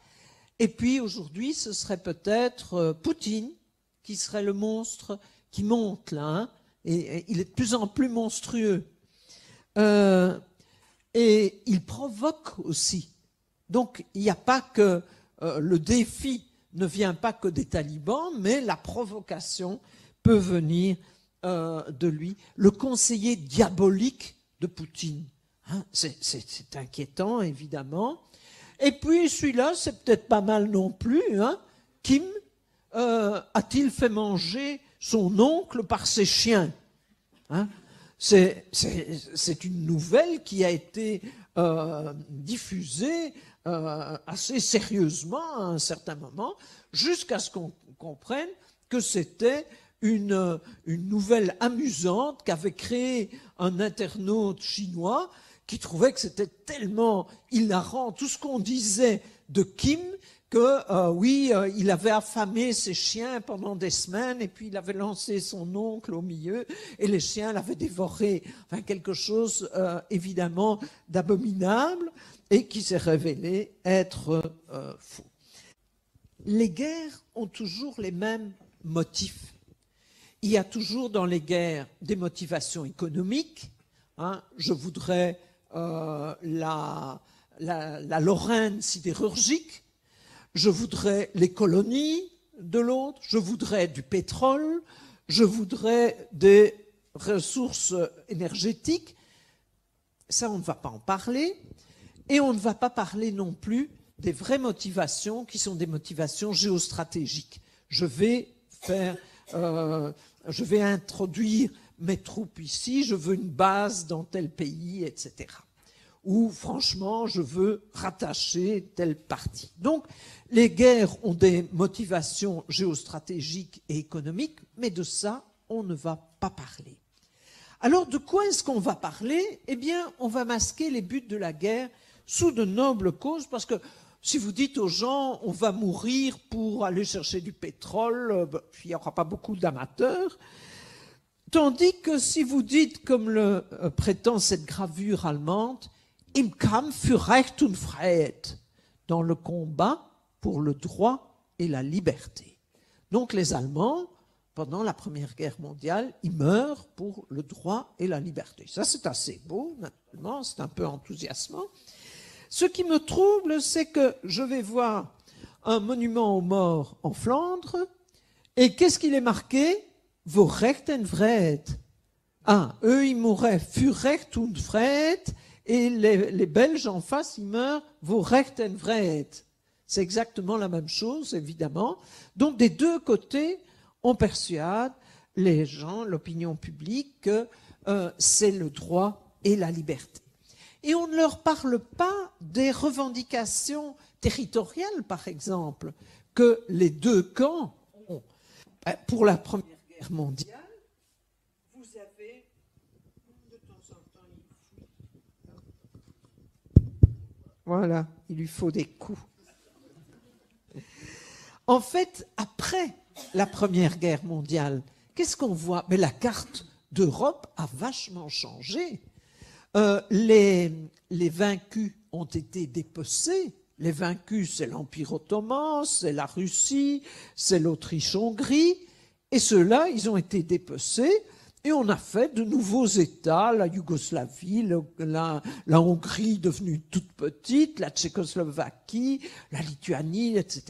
Et puis aujourd'hui, ce serait peut-être Poutine qui serait le monstre qui monte là, hein, et il est de plus en plus monstrueux. Et il provoque aussi. Donc, il n'y a pas que le défi ne vient pas que des talibans, mais la provocation peut venir de lui. Le conseiller diabolique de Poutine, hein, c'est inquiétant, évidemment. Et puis celui-là, c'est peut-être pas mal non plus, hein. Kim a-t-il fait manger son oncle par ses chiens, hein? C'est une nouvelle qui a été diffusée assez sérieusement à un certain moment, jusqu'à ce qu'on comprenne que c'était une nouvelle amusante qu'avait créée un internaute chinois qui trouvait que c'était tellement hilarant tout ce qu'on disait de Kim que oui, il avait affamé ses chiens pendant des semaines et puis il avait lancé son oncle au milieu et les chiens l'avaient dévoré. Enfin, quelque chose évidemment d'abominable et qui s'est révélé être faux. Les guerres ont toujours les mêmes motifs. Il y a toujours dans les guerres des motivations économiques, hein. Je voudrais la Lorraine sidérurgique, je voudrais les colonies de l'autre, je voudrais du pétrole, je voudrais des ressources énergétiques. Ça, on ne va pas en parler. Et on ne va pas parler non plus des vraies motivations qui sont des motivations géostratégiques. Je vais introduire mes troupes ici, je veux une base dans tel pays, etc. Ou franchement, je veux rattacher telle partie. Donc, les guerres ont des motivations géostratégiques et économiques, mais de ça, on ne va pas parler. Alors, de quoi est-ce qu'on va parler? Eh bien, on va masquer les buts de la guerre sous de nobles causes, parce que si vous dites aux gens, on va mourir pour aller chercher du pétrole, il n'y aura pas beaucoup d'amateurs. Tandis que si vous dites, comme le prétend cette gravure allemande, Im Kampf für Recht und Freiheit, dans le combat pour le droit et la liberté. Donc les Allemands, pendant la Première Guerre mondiale, ils meurent pour le droit et la liberté. Ça, c'est assez beau, naturellement, c'est un peu enthousiasmant. Ce qui me trouble, c'est que je vais voir un monument aux morts en Flandre, et qu'est-ce qu'il est marqué? Vos Recht und Freiheit. Ah, eux, ils mouraient für Recht und Freiheit, et les Belges en face, ils meurent vos Recht und Freiheit. C'est exactement la même chose, évidemment. Donc, des deux côtés, on persuade les gens, l'opinion publique, que c'est le droit et la liberté. Et on ne leur parle pas des revendications territoriales, par exemple, que les deux camps ont. Pour la Première Guerre mondiale, vous avez, de temps en temps, voilà, il lui faut des coups. En fait, après la Première Guerre mondiale, qu'est-ce qu'on voit? Mais la carte d'Europe a vachement changé. Les vaincus ont été dépecés. Les vaincus, c'est l'Empire ottoman, c'est la Russie, c'est l'Autriche-Hongrie. Et ceux-là, ils ont été dépecés. Et on a fait de nouveaux États, la Yougoslavie, la Hongrie devenue toute petite, la Tchécoslovaquie, la Lituanie, etc.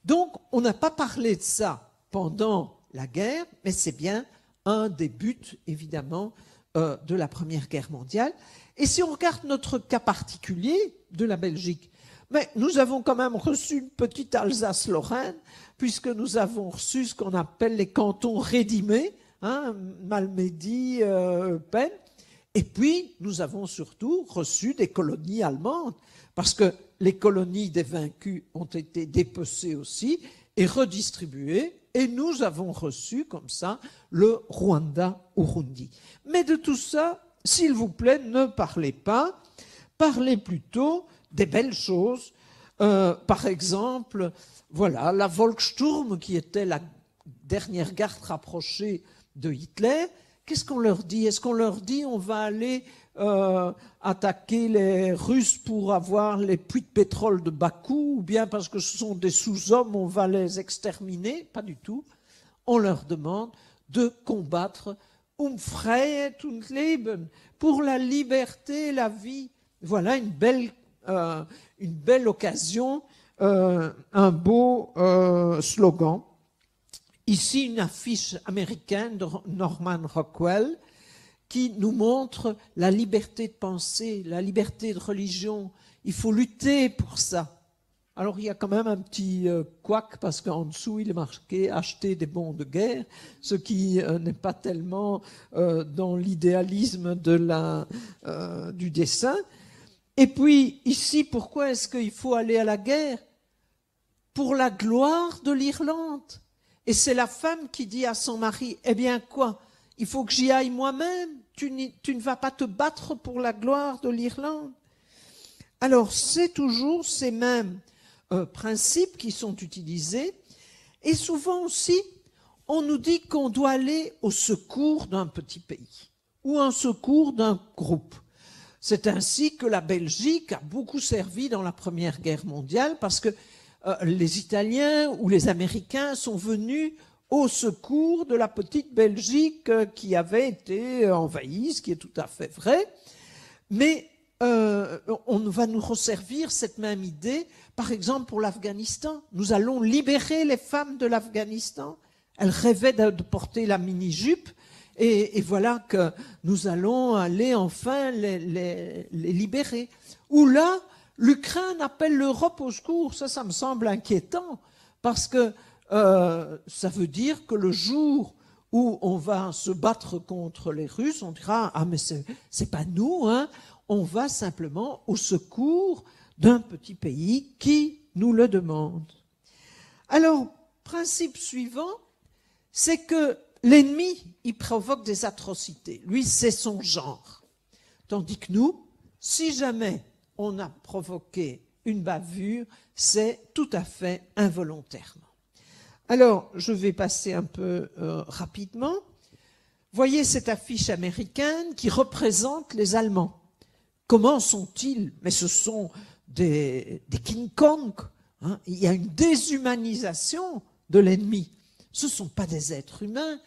Donc, on n'a pas parlé de ça pendant la guerre, mais c'est bien un des buts, évidemment, de la Première Guerre mondiale. Et si on regarde notre cas particulier de la Belgique, mais nous avons quand même reçu une petite Alsace-Lorraine, puisque nous avons reçu ce qu'on appelle les cantons rédimés, hein, Malmedy, Eupen. Et puis, nous avons surtout reçu des colonies allemandes, parce que les colonies des vaincus ont été dépecées aussi et redistribuées, et nous avons reçu comme ça le Rwanda-Urundi. Mais de tout ça, s'il vous plaît, ne parlez pas, parlez plutôt des belles choses. Par exemple, voilà, la Volkssturm, qui était la dernière garde rapprochée de Hitler. Qu'est-ce qu'on leur dit? Est-ce qu'on leur dit on va aller attaquer les Russes pour avoir les puits de pétrole de Bakou, ou bien parce que ce sont des sous-hommes, on va les exterminer? Pas du tout. On leur demande de combattre Freiheit und Leben, pour la liberté et la vie. Voilà une belle occasion, un beau slogan. Ici, une affiche américaine de Norman Rockwell qui nous montre la liberté de pensée, la liberté de religion. il faut lutter pour ça. Alors il y a quand même un petit couac parce qu'en dessous il est marqué acheter des bons de guerre, ce qui n'est pas tellement dans l'idéalisme du dessin. Et puis ici, pourquoi est-ce qu'il faut aller à la guerre? Pour la gloire de l'Irlande. Et c'est la femme qui dit à son mari, eh bien quoi, il faut que j'y aille moi-même, tu ne vas pas te battre pour la gloire de l'Irlande. Alors c'est toujours ces mêmes principes qui sont utilisés, et souvent aussi on nous dit qu'on doit aller au secours d'un petit pays ou au secours d'un groupe. C'est ainsi que la Belgique a beaucoup servi dans la Première Guerre mondiale, parce que les Italiens ou les Américains sont venus au secours de la petite Belgique qui avait été envahie, ce qui est tout à fait vrai. Mais on va nous resservir cette même idée, par exemple pour l'Afghanistan. Nous allons libérer les femmes de l'Afghanistan. Elles rêvaient de porter la mini-jupe, et voilà que nous allons aller enfin les libérer. Ou là, l'Ukraine appelle l'Europe au secours. Ça me semble inquiétant, parce que ça veut dire que le jour où on va se battre contre les Russes, on dira « Ah, mais c'est pas nous, hein !» On va simplement au secours d'un petit pays qui nous le demande. Alors, principe suivant, c'est que l'ennemi, il provoque des atrocités. Lui, c'est son genre. Tandis que nous, si jamais on a provoqué une bavure, c'est tout à fait involontairement. Alors, je vais passer un peu rapidement. Voyez cette affiche américaine qui représente les Allemands. Comment sont-ils? Mais ce sont des King Kong. Hein. Il y a une déshumanisation de l'ennemi. Ce ne sont pas des êtres humains.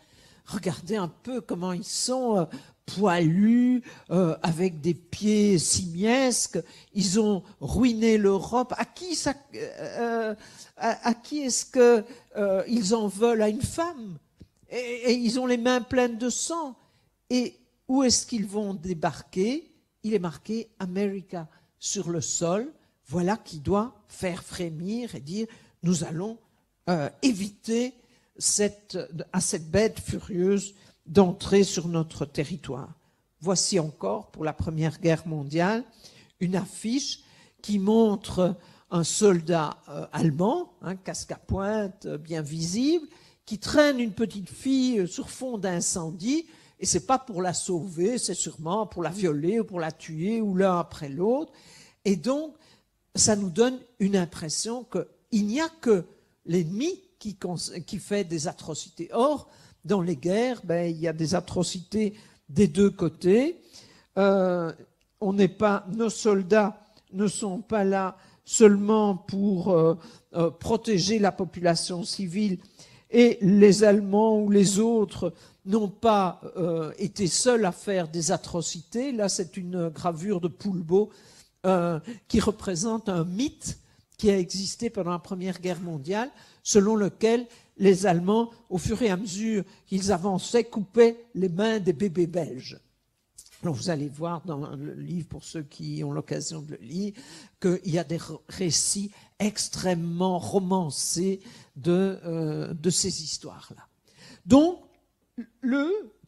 Regardez un peu comment ils sont poilus, avec des pieds simiesques. Ils ont ruiné l'Europe. À qui est-ce qu'ils en veulent? À une femme. Et ils ont les mains pleines de sang. Et où est-ce qu'ils vont débarquer? Il est marqué « America » sur le sol. Voilà qui doit faire frémir et dire « Nous allons éviter à cette bête furieuse d'entrer sur notre territoire. » Voici encore, pour la Première Guerre mondiale, une affiche qui montre un soldat allemand, casque à pointe bien visible, qui traîne une petite fille sur fond d'incendie. Et ce n'est pas pour la sauver, c'est sûrement pour la violer ou pour la tuer, ou l'un après l'autre. Et donc, ça nous donne une impression qu'il n'y a que l'ennemi qui fait des atrocités. Or, dans les guerres, il y a des atrocités des deux côtés. Nos soldats ne sont pas là seulement pour protéger la population civile, et les Allemands ou les autres n'ont pas été seuls à faire des atrocités. Là, c'est une gravure de Poulbeau qui représente un mythe qui a existé pendant la Première Guerre mondiale, selon lequel les Allemands, au fur et à mesure qu'ils avançaient, coupaient les mains des bébés belges. Alors vous allez voir dans le livre, pour ceux qui ont l'occasion de le lire, qu'il y a des récits extrêmement romancés de ces histoires-là. Donc,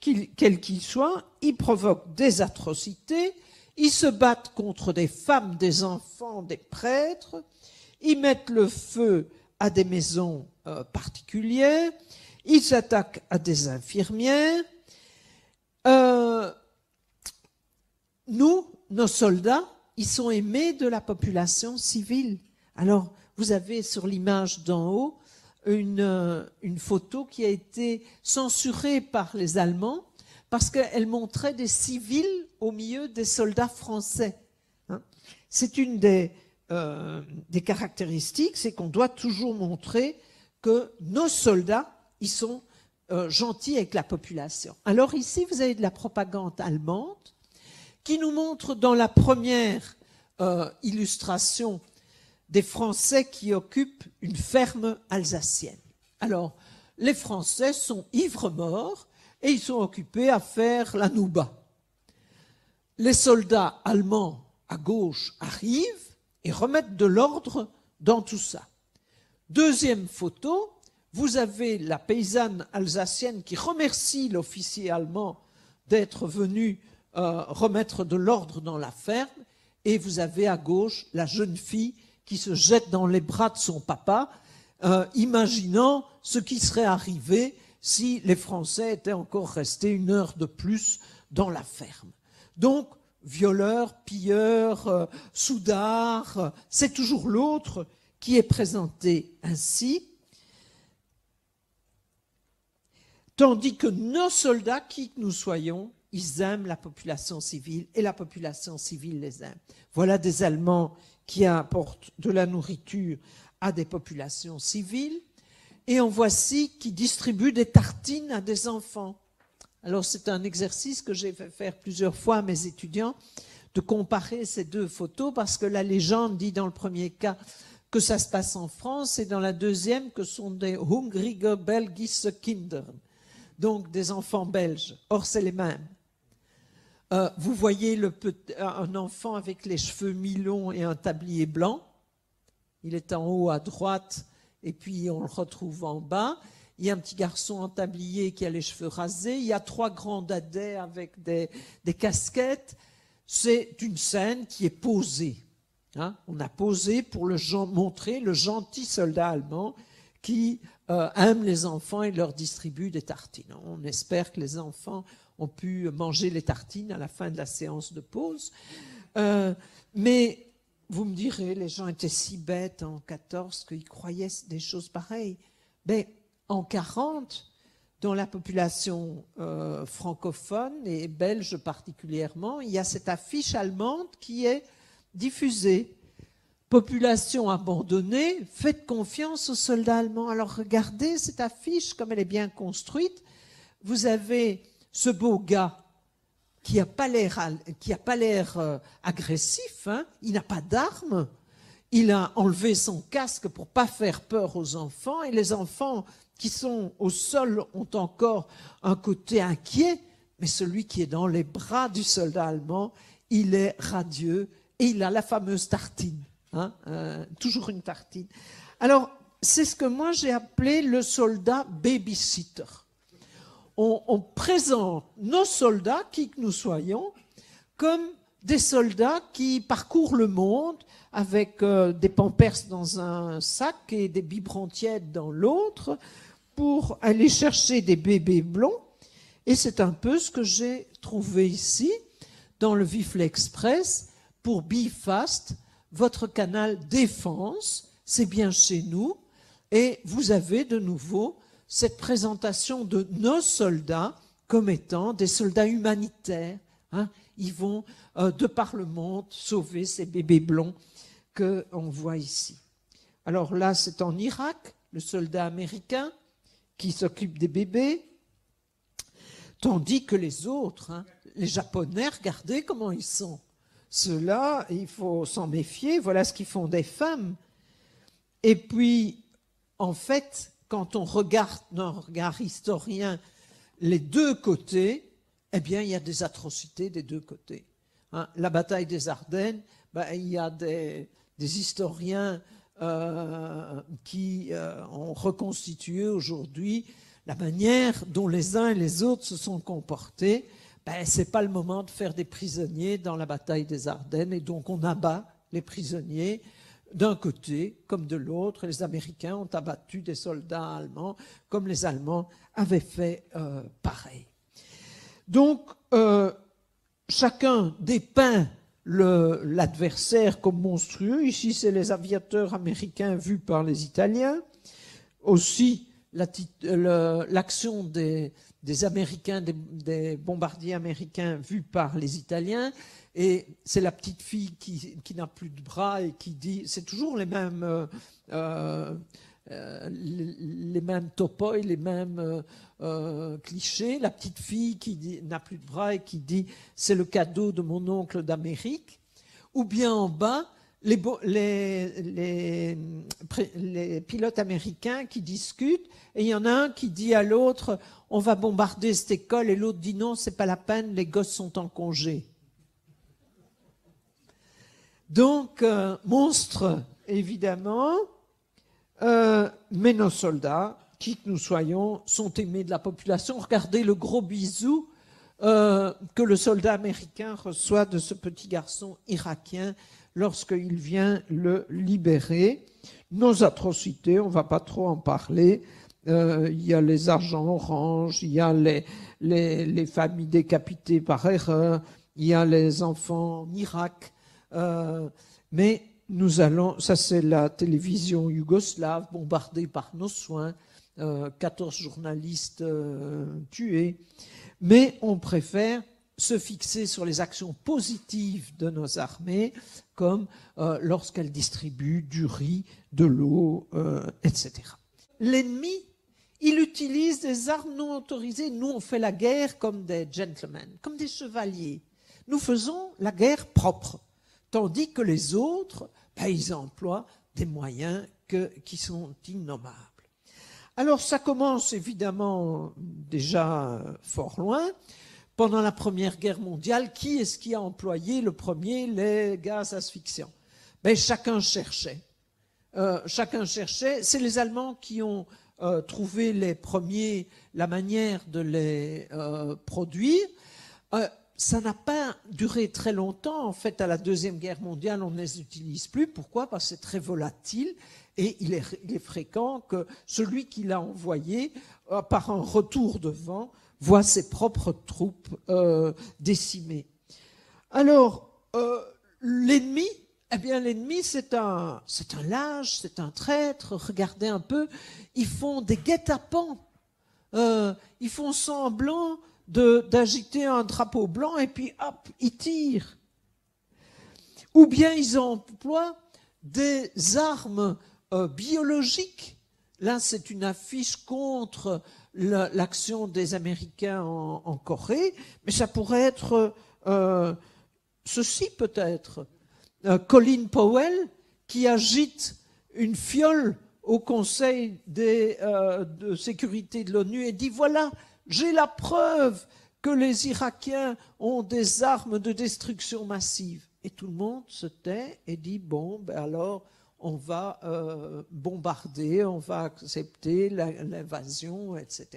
quel qu'il soit, ils provoquent des atrocités, ils se battent contre des femmes, des enfants, des prêtres, ils mettent le feu à des maisons particulières, ils s'attaquent à des infirmières. Nos soldats, ils sont aimés de la population civile. Alors, vous avez sur l'image d'en haut une photo qui a été censurée par les Allemands parce qu'elle montrait des civils au milieu des soldats français. C'est une des caractéristiques, c'est qu'on doit toujours montrer que nos soldats, ils sont gentils avec la population. Alors ici, vous avez de la propagande allemande qui nous montre dans la première illustration des Français qui occupent une ferme alsacienne. Alors, les Français sont ivres-morts et ils sont occupés à faire la nouba. Les soldats allemands à gauche arrivent et remettre de l'ordre dans tout ça. Deuxième photo, vous avez la paysanne alsacienne qui remercie l'officier allemand d'être venu remettre de l'ordre dans la ferme, et vous avez à gauche la jeune fille qui se jette dans les bras de son papa, imaginant ce qui serait arrivé si les Français étaient encore restés 1 heure de plus dans la ferme. Donc, violeur, pilleur, soudard, c'est toujours l'autre qui est présenté ainsi. Tandis que nos soldats, qui que nous soyons, ils aiment la population civile et la population civile les aime. Voilà des Allemands qui apportent de la nourriture à des populations civiles, et en voici qui distribuent des tartines à des enfants. Alors c'est un exercice que j'ai fait faire plusieurs fois à mes étudiants, de comparer ces deux photos, parce que la légende dit dans le premier cas que ça se passe en France, et dans la deuxième que ce sont des hungrige belgische Kindern, donc des enfants belges. Or c'est les mêmes. Vous voyez un enfant avec les cheveux mi-longs et un tablier blanc. Il est en haut à droite et puis on le retrouve en bas. Il y a un petit garçon en tablier qui a les cheveux rasés. Il y a 3 grands dadais avec des casquettes. C'est une scène qui est posée. Hein? On a posé pour montrer le gentil soldat allemand qui aime les enfants et leur distribue des tartines. On espère que les enfants ont pu manger les tartines à la fin de la séance de pause. Mais vous me direz, les gens étaient si bêtes en 14 qu'ils croyaient des choses pareilles. Mais en 40, dans la population francophone et belge particulièrement, il y a cette affiche allemande qui est diffusée. Population abandonnée, faites confiance aux soldats allemands. Alors regardez cette affiche, comme elle est bien construite. Vous avez ce beau gars qui n'a pas l'air agressif, hein. Il n'a pas d'armes, il a enlevé son casque pour ne pas faire peur aux enfants, et les enfants qui sont au sol ont encore un côté inquiet, mais celui qui est dans les bras du soldat allemand, il est radieux, et il a la fameuse tartine, hein, toujours une tartine. Alors, c'est ce que moi j'ai appelé le soldat babysitter. On présente nos soldats, qui que nous soyons, comme des soldats qui parcourent le monde avec des pampers dans un sac et des biberons tièdes dans l'autre pour aller chercher des bébés blonds. Et c'est un peu ce que j'ai trouvé ici dans le Wifle Express pour Be Fast, votre canal défense, c'est bien chez nous. Et vous avez de nouveau cette présentation de nos soldats comme étant des soldats humanitaires. Hein. Ils vont, de par le monde, sauver ces bébés blonds qu'on voit ici. Alors là, c'est en Irak, le soldat américain qui s'occupe des bébés, tandis que les autres, hein, les Japonais, regardez comment ils sont. Ceux-là, il faut s'en méfier, voilà ce qu'ils font des femmes. Et puis, en fait, quand on regarde d'un regard historien les deux côtés, eh bien, il y a des atrocités des deux côtés. Hein, la bataille des Ardennes, il y a des historiens qui ont reconstitué aujourd'hui la manière dont les uns et les autres se sont comportés. Ce n'est pas le moment de faire des prisonniers dans la bataille des Ardennes, et donc on abat les prisonniers d'un côté comme de l'autre. Les Américains ont abattu des soldats allemands, comme les Allemands avaient fait pareil. Donc, chacun dépeint l'adversaire comme monstrueux. Ici, c'est les aviateurs américains vus par les Italiens. Aussi, l'action des Américains, des bombardiers américains vus par les Italiens. Et c'est la petite fille qui n'a plus de bras et qui dit, c'est toujours les mêmes topoi, les mêmes clichés. La petite fille qui n'a plus de bras et qui dit, c'est le cadeau de mon oncle d'Amérique. Ou bien en bas, les pilotes américains qui discutent, et il y en a un qui dit à l'autre, on va bombarder cette école, et l'autre dit non, c'est pas la peine, les gosses sont en congé. Donc, monstre, évidemment, mais nos soldats, qui que nous soyons, sont aimés de la population. Regardez le gros bisou que le soldat américain reçoit de ce petit garçon irakien lorsqu'il vient le libérer. Nos atrocités, on ne va pas trop en parler. Il y a les argents orange, il y a les familles décapitées par erreur, il y a les enfants en Irak. Mais nous allons, ça c'est la télévision yougoslave bombardée par nos soins, 14 journalistes tués. Mais on préfère se fixer sur les actions positives de nos armées, comme lorsqu'elles distribuent du riz, de l'eau, etc. L'ennemi, il utilise des armes non autorisées. Nous, on fait la guerre comme des gentlemen, comme des chevaliers. Nous faisons la guerre propre, tandis que les autres, ils emploient des moyens qui sont innommables. Alors, ça commence évidemment déjà fort loin. Pendant la Première Guerre mondiale, qui est-ce qui a employé le premier les gaz asphyxiants? Chacun cherchait. C'est les Allemands qui ont trouvé les premiers la manière de les produire. Ça n'a pas duré très longtemps. En fait, à la Deuxième Guerre mondiale, on ne les utilise plus. Pourquoi? Parce que c'est très volatile et il est fréquent que celui qui l'a envoyé, par un retour de vent, voit ses propres troupes décimées. Alors, l'ennemi, l'ennemi, c'est un lâche, c'est un traître. Regardez un peu, ils font des guet-apens. Ils font semblant d'agiter un drapeau blanc et puis hop, ils tirent. Ou bien ils emploient des armes biologiques. Là, c'est une affiche contre l'action des Américains en Corée, mais ça pourrait être ceci peut-être. Colin Powell qui agite une fiole au Conseil de sécurité de l'ONU et dit voilà, j'ai la preuve que les Irakiens ont des armes de destruction massive. Et tout le monde se tait et dit bon, alors on va bombarder, on va accepter l'invasion, etc.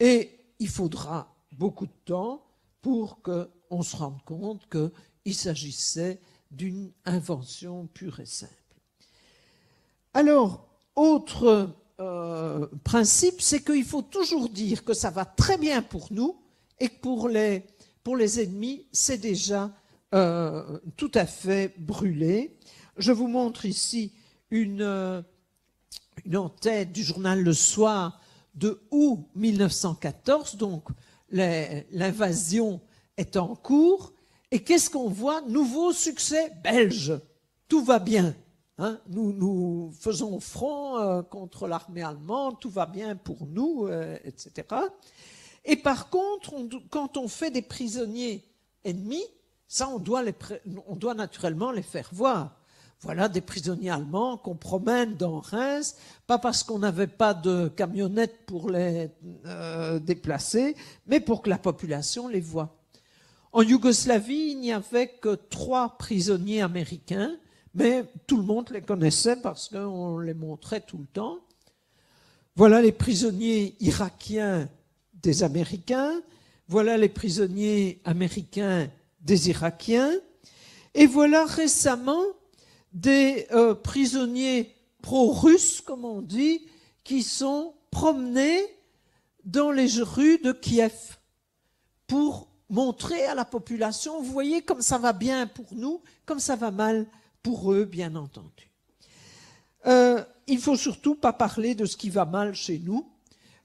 Et il faudra beaucoup de temps pour qu'on se rende compte qu'il s'agissait d'une invention pure et simple. Alors, autre principe, c'est qu'il faut toujours dire que ça va très bien pour nous et que pour les ennemis, c'est déjà tout à fait brûlé. Je vous montre ici une en-tête du journal Le Soir de août 1914, donc l'invasion est en cours. Et qu'est-ce qu'on voit? Nouveau succès belge. Tout va bien. Hein? Nous faisons front contre l'armée allemande, tout va bien pour nous, etc. Et par contre, quand on fait des prisonniers ennemis, ça, on doit naturellement les faire voir. Voilà des prisonniers allemands qu'on promène dans Reims, pas parce qu'on n'avait pas de camionnette pour les déplacer, mais pour que la population les voie. En Yougoslavie, il n'y avait que 3 prisonniers américains, mais tout le monde les connaissait parce qu'on les montrait tout le temps. Voilà les prisonniers irakiens des Américains, voilà les prisonniers américains des Irakiens, et voilà récemment des prisonniers pro-russes, comme on dit, qui sont promenés dans les rues de Kiev pour montrer à la population, vous voyez comme ça va bien pour nous, comme ça va mal pour eux, bien entendu. Il ne faut surtout pas parler de ce qui va mal chez nous.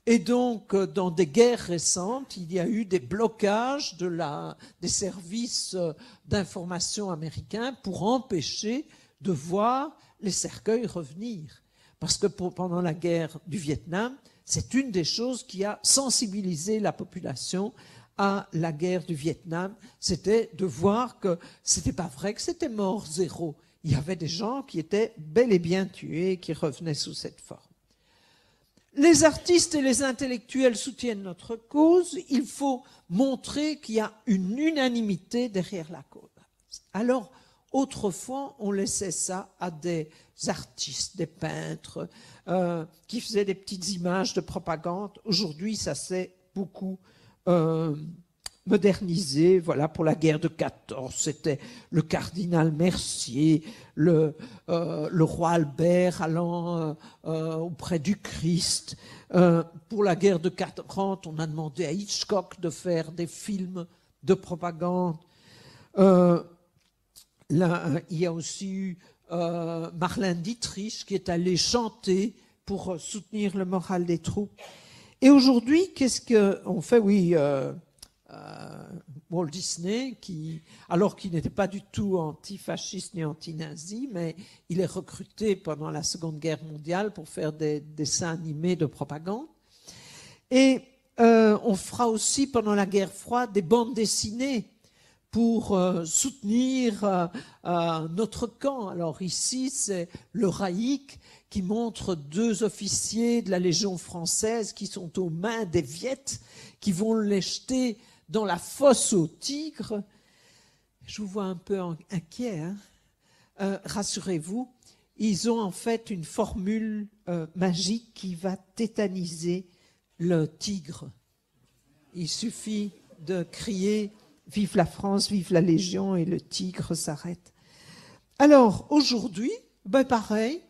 Et donc, dans des guerres récentes, il y a eu des blocages des services d'information américains pour empêcher de voir les cercueils revenir. Parce que pendant la guerre du Vietnam, c'est une des choses qui a sensibilisé la population à la guerre du Vietnam, c'était de voir que c'était pas vrai que c'était mort zéro. Il y avait des gens qui étaient bel et bien tués, qui revenaient sous cette forme. Les artistes et les intellectuels soutiennent notre cause. Il faut montrer qu'il y a une unanimité derrière la cause. Alors, Autrefois, on laissait ça à des artistes, des peintres, qui faisaient des petites images de propagande. Aujourd'hui, ça s'est beaucoup modernisé. Voilà, pour la guerre de 14, c'était le cardinal Mercier, le roi Albert allant auprès du Christ. Pour la guerre de 40, on a demandé à Hitchcock de faire des films de propagande. Là, il y a aussi eu Marlène Dietrich qui est allée chanter pour soutenir le moral des troupes. Et aujourd'hui, qu'est-ce qu'on fait? Oui, Walt Disney, alors qu'il n'était pas du tout antifasciste ni anti-nazi, mais il est recruté pendant la Seconde Guerre mondiale pour faire des dessins animés de propagande. Et on fera aussi pendant la guerre froide des bandes dessinées pour soutenir notre camp. Alors ici, c'est le Raïk qui montre 2 officiers de la Légion française qui sont aux mains des Viettes, qui vont les jeter dans la fosse aux tigres. Je vous vois un peu inquiet, hein. Rassurez-vous, ils ont en fait une formule magique qui va tétaniser le tigre. Il suffit de crier « Vive la France, vive la Légion » et le tigre s'arrête. Alors, aujourd'hui, pareil,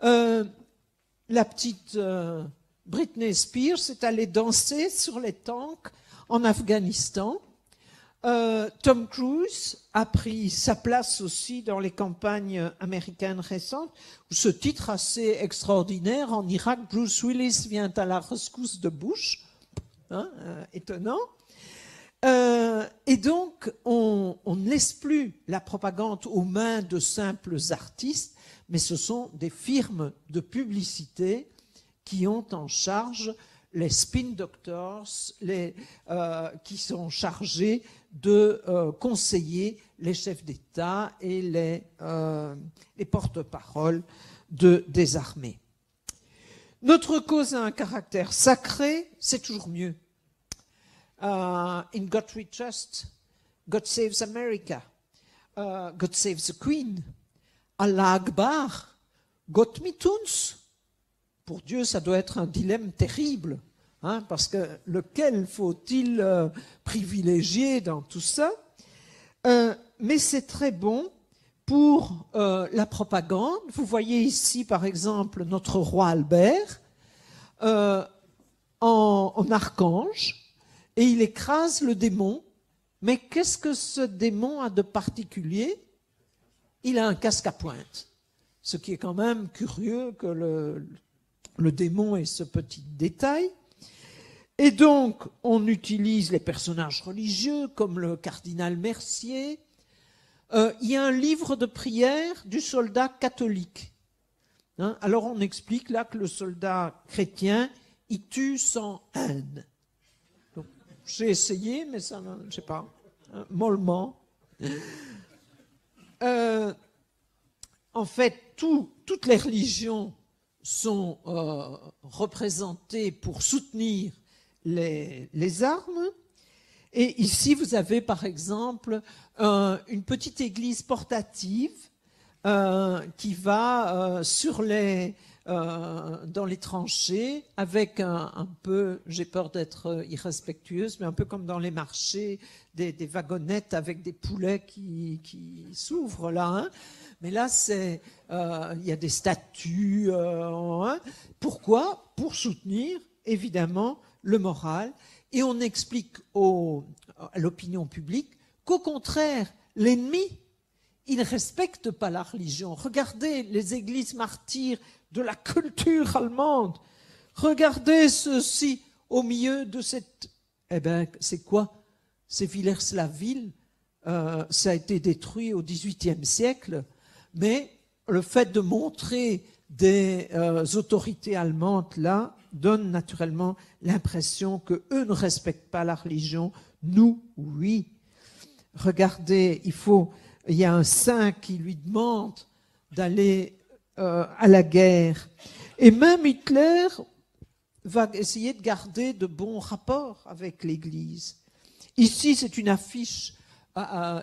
la petite Britney Spears est allée danser sur les tanks en Afghanistan. Tom Cruise a pris sa place aussi dans les campagnes américaines récentes, où ce titre assez extraordinaire, en Irak, Bruce Willis vient à la rescousse de Bush, hein, étonnant. Et donc, on ne laisse plus la propagande aux mains de simples artistes, mais ce sont des firmes de publicité qui ont en charge les spin doctors, qui sont chargés de conseiller les chefs d'État et les porte-paroles des armées. Notre cause a un caractère sacré, c'est toujours mieux. In God we trust, God saves America, God saves the Queen, Allah Akbar, Gott mit uns. Pour Dieu, ça doit être un dilemme terrible, hein, parce que lequel faut-il privilégier dans tout ça? Mais c'est très bon pour la propagande. Vous voyez ici, par exemple, notre roi Albert en archange, et il écrase le démon. Mais qu'est-ce que ce démon a de particulier? Il a un casque à pointe, ce qui est quand même curieux que le démon ait ce petit détail. Et donc, on utilise les personnages religieux comme le cardinal Mercier. Il y a un livre de prière du soldat catholique. Hein? Alors, on explique là que le soldat chrétien, il tue sans haine. Donc, j'ai essayé, mais ça, je ne sais pas, hein, mollement. En fait, toutes les religions sont représentées pour soutenir les armes. Et ici, vous avez par exemple une petite église portative qui va dans les tranchées avec un peu, j'ai peur d'être irrespectueuse, mais un peu comme dans les marchés, des wagonnettes avec des poulets qui s'ouvrent là. Hein. Mais là, il y a des statues. Hein. Pourquoi? Pour soutenir, évidemment, le moral. Et on explique à l'opinion publique qu'au contraire, l'ennemi, il ne respecte pas la religion. Regardez les églises martyrs de la culture allemande. Regardez ceci au milieu de cette... Eh bien, c'est quoi? C'est Villers-la-Ville. Ça a été détruit au XVIIIe siècle. Mais le fait de montrer des autorités allemandes là donne naturellement l'impression qu'eux ne respectent pas la religion. Nous, oui. Regardez, il y a un saint qui lui demande d'aller à la guerre. Et même Hitler va essayer de garder de bons rapports avec l'Église. Ici, c'est une affiche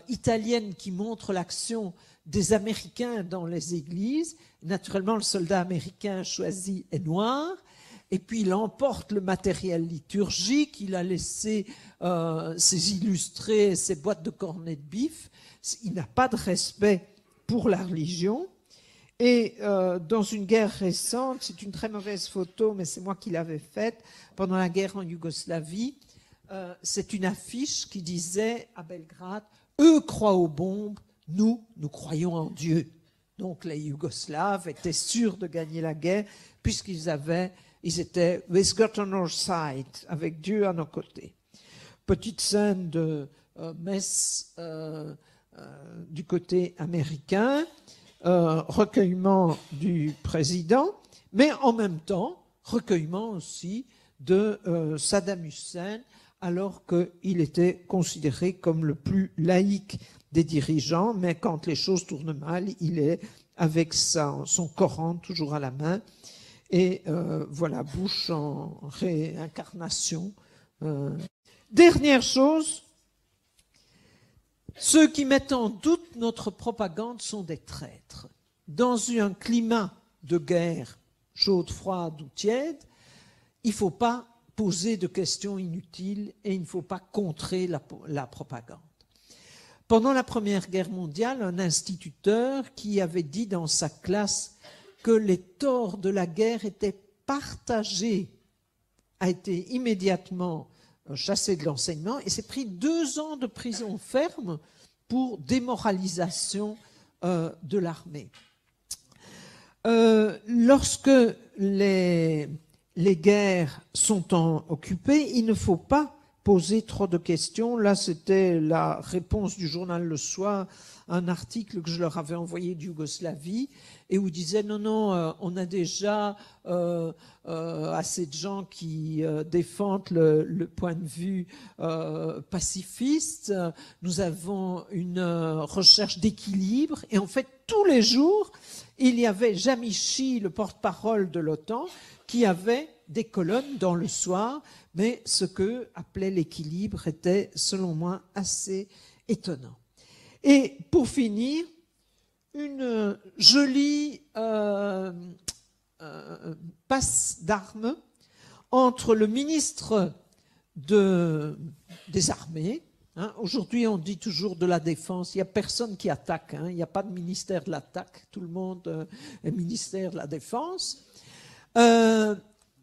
italienne qui montre l'action des Américains dans les églises. Naturellement, le soldat américain choisi est noir. Et puis, il emporte le matériel liturgique. Il a laissé ses illustrés, ses boîtes de cornets de bif. Il n'a pas de respect pour la religion. Et dans une guerre récente, c'est une très mauvaise photo, mais c'est moi qui l'avais faite, pendant la guerre en Yougoslavie, c'est une affiche qui disait à Belgrade, « Eux croient aux bombes, nous croyons en Dieu ». Donc les Yougoslaves étaient sûrs de gagner la guerre, puisqu'ils étaient « With God on our side », avec Dieu à nos côtés. Petite scène de messe du côté américain, recueillement du président, mais en même temps, recueillement aussi de Saddam Hussein, alors qu'il était considéré comme le plus laïque des dirigeants, mais quand les choses tournent mal, il est avec son Coran toujours à la main. Et voilà, Bush en réincarnation. Dernière chose, ceux qui mettent en doute notre propagande sont des traîtres. Dans un climat de guerre chaude, froide ou tiède, il ne faut pas poser de questions inutiles et il ne faut pas contrer la propagande. Pendant la Première Guerre mondiale, un instituteur qui avait dit dans sa classe que les torts de la guerre étaient partagés a été immédiatement chassé de l'enseignement et s'est pris 2 ans de prison ferme pour démoralisation de l'armée. Lorsque les guerres sont occupées, il ne faut pas poser trop de questions. Là, c'était la réponse du journal Le Soir, un article que je leur avais envoyé de Yougoslavie, et où ils disaient non, on a déjà assez de gens qui défendent le point de vue pacifiste. Nous avons une recherche d'équilibre, et en fait, tous les jours, il y avait Jamichi, le porte-parole de l'OTAN, qui avait des colonnes dans Le Soir, mais ce que appelait l'équilibre était, selon moi, assez étonnant. Et pour finir, une jolie passe d'armes entre le ministre des Armées, aujourd'hui on dit toujours de la Défense, il n'y a personne qui attaque, il n'y a pas de ministère de l'attaque, tout le monde est ministère de la Défense.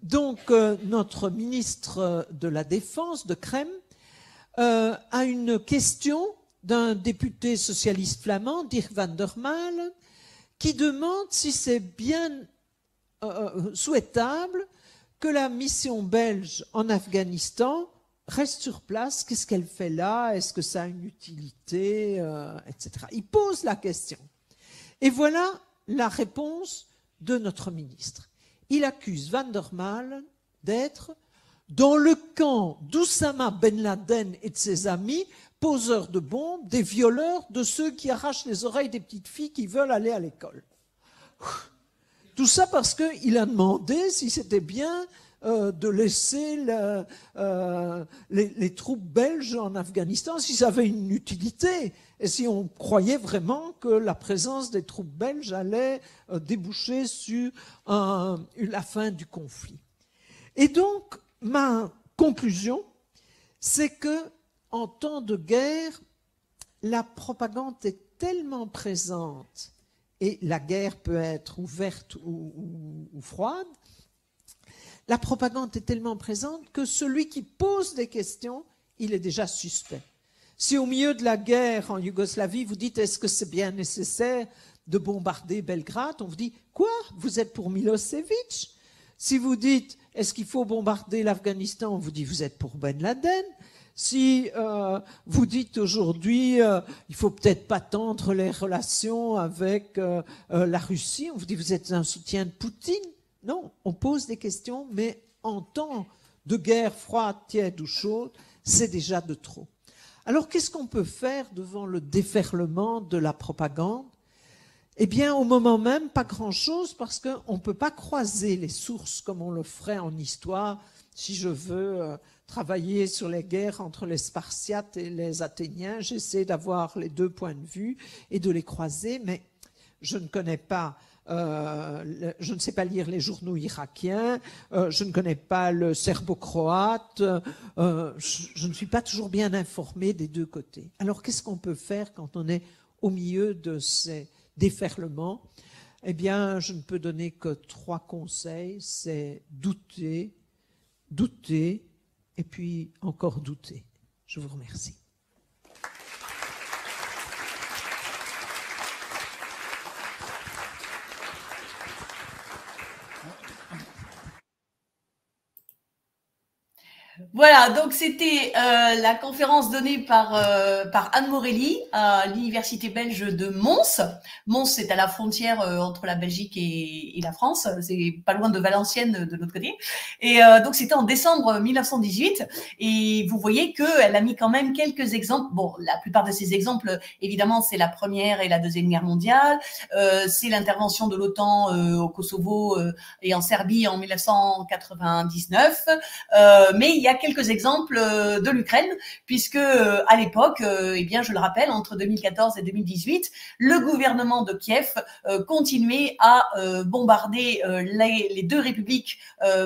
Donc notre ministre de la Défense, de Crème, a une question d'un député socialiste flamand, Dirk van der Malen, qui demande si c'est bien souhaitable que la mission belge en Afghanistan reste sur place. Qu'est-ce qu'elle fait là? Est-ce que ça a une utilité, etc. Il pose la question. Et voilà la réponse de notre ministre. Il accuse van der Malen d'être dans le camp d'Oussama Ben Laden et de ses amis, poseurs de bombes, des violeurs, de ceux qui arrachent les oreilles des petites filles qui veulent aller à l'école. Tout ça parce qu'il a demandé si c'était bien de laisser les troupes belges en Afghanistan, si ça avait une utilité, et si on croyait vraiment que la présence des troupes belges allait déboucher sur la fin du conflit. Et donc, ma conclusion, c'est que en temps de guerre, la propagande est tellement présente, et la guerre peut être ouverte ou froide, la propagande est tellement présente que celui qui pose des questions, il est déjà suspect. Si au milieu de la guerre en Yougoslavie, vous dites « est-ce que c'est bien nécessaire de bombarder Belgrade ?» On vous dit « quoi? Vous êtes pour Milosevic ?» Si vous dites « est-ce qu'il faut bombarder l'Afghanistan ?» On vous dit « vous êtes pour Ben Laden ?» Si vous dites aujourd'hui il faut peut-être pas tendre les relations avec la Russie, on vous dit vous êtes un soutien de Poutine. Non, on pose des questions, mais en temps de guerre froide, tiède ou chaude, c'est déjà de trop. Alors qu'est-ce qu'on peut faire devant le déferlement de la propagande? Eh bien, au moment même, pas grand-chose, parce qu'on ne peut pas croiser les sources comme on le ferait en histoire. Si je veux travailler sur les guerres entre les Spartiates et les Athéniens, j'essaie d'avoir les deux points de vue et de les croiser, mais je ne connais pas, je ne sais pas lire les journaux irakiens, je ne connais pas le serbo-croate, je ne suis pas toujours bien informée des deux côtés. Alors, qu'est-ce qu'on peut faire quand on est au milieu de ces déferlement? Eh bien, je ne peux donner que 3 conseils, c'est douter, douter, et puis encore douter. Je vous remercie. Voilà, donc c'était la conférence donnée par Anne Morelli à l'université belge de Mons. Mons, c'est à la frontière entre la Belgique et la France. C'est pas loin de Valenciennes de l'autre côté. Et donc c'était en décembre 1918. Et vous voyez qu'elle a mis quand même quelques exemples. Bon, la plupart de ces exemples, évidemment, c'est la Première et la Deuxième Guerre mondiale. C'est l'intervention de l'OTAN au Kosovo et en Serbie en 1999. Mais il y a quelques exemples de l'Ukraine, puisque à l'époque, eh bien, je le rappelle, entre 2014 et 2018, le gouvernement de Kiev continuait à bombarder les 2 républiques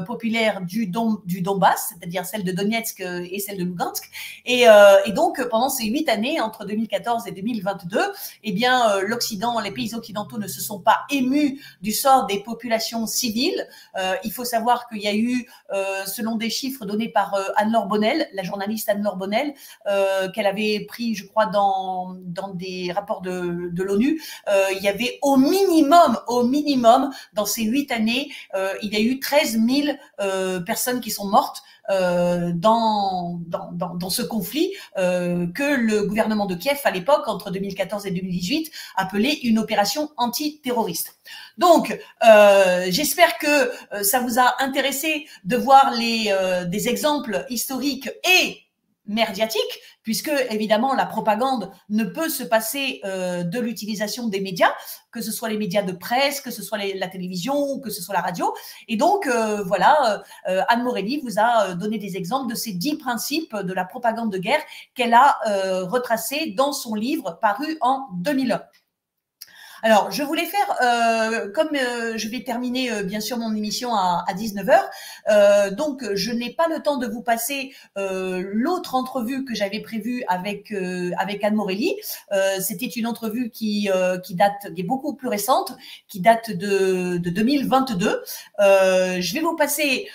populaires du Donbass, c'est-à-dire celle de Donetsk et celle de Lugansk. Et donc, pendant ces 8 années, entre 2014 et 2022, eh bien, l'Occident, les pays occidentaux ne se sont pas émus du sort des populations civiles. Il faut savoir qu'il y a eu, selon des chiffres donnés par Anne-Laure Bonnel, la journaliste Anne-Laure Bonnel, qu'elle avait pris, je crois, dans des rapports de l'ONU, il y avait au minimum, dans ces 8 années, il y a eu 13 000 personnes qui sont mortes dans ce conflit que le gouvernement de Kiev, à l'époque, entre 2014 et 2018, appelait une opération antiterroriste. Donc, j'espère que ça vous a intéressé de voir des exemples historiques et médiatique, puisque évidemment la propagande ne peut se passer de l'utilisation des médias, que ce soit les médias de presse, que ce soit la télévision ou que ce soit la radio. Et donc voilà, Anne Morelli vous a donné des exemples de ces 10 principes de la propagande de guerre qu'elle a retracés dans son livre paru en 2001. Alors, je voulais faire, comme je vais terminer bien sûr mon émission à 19h, donc je n'ai pas le temps de vous passer l'autre entrevue que j'avais prévue avec Anne Morelli. C'était une entrevue qui est beaucoup plus récente, qui date de 2022. Je vais vous passer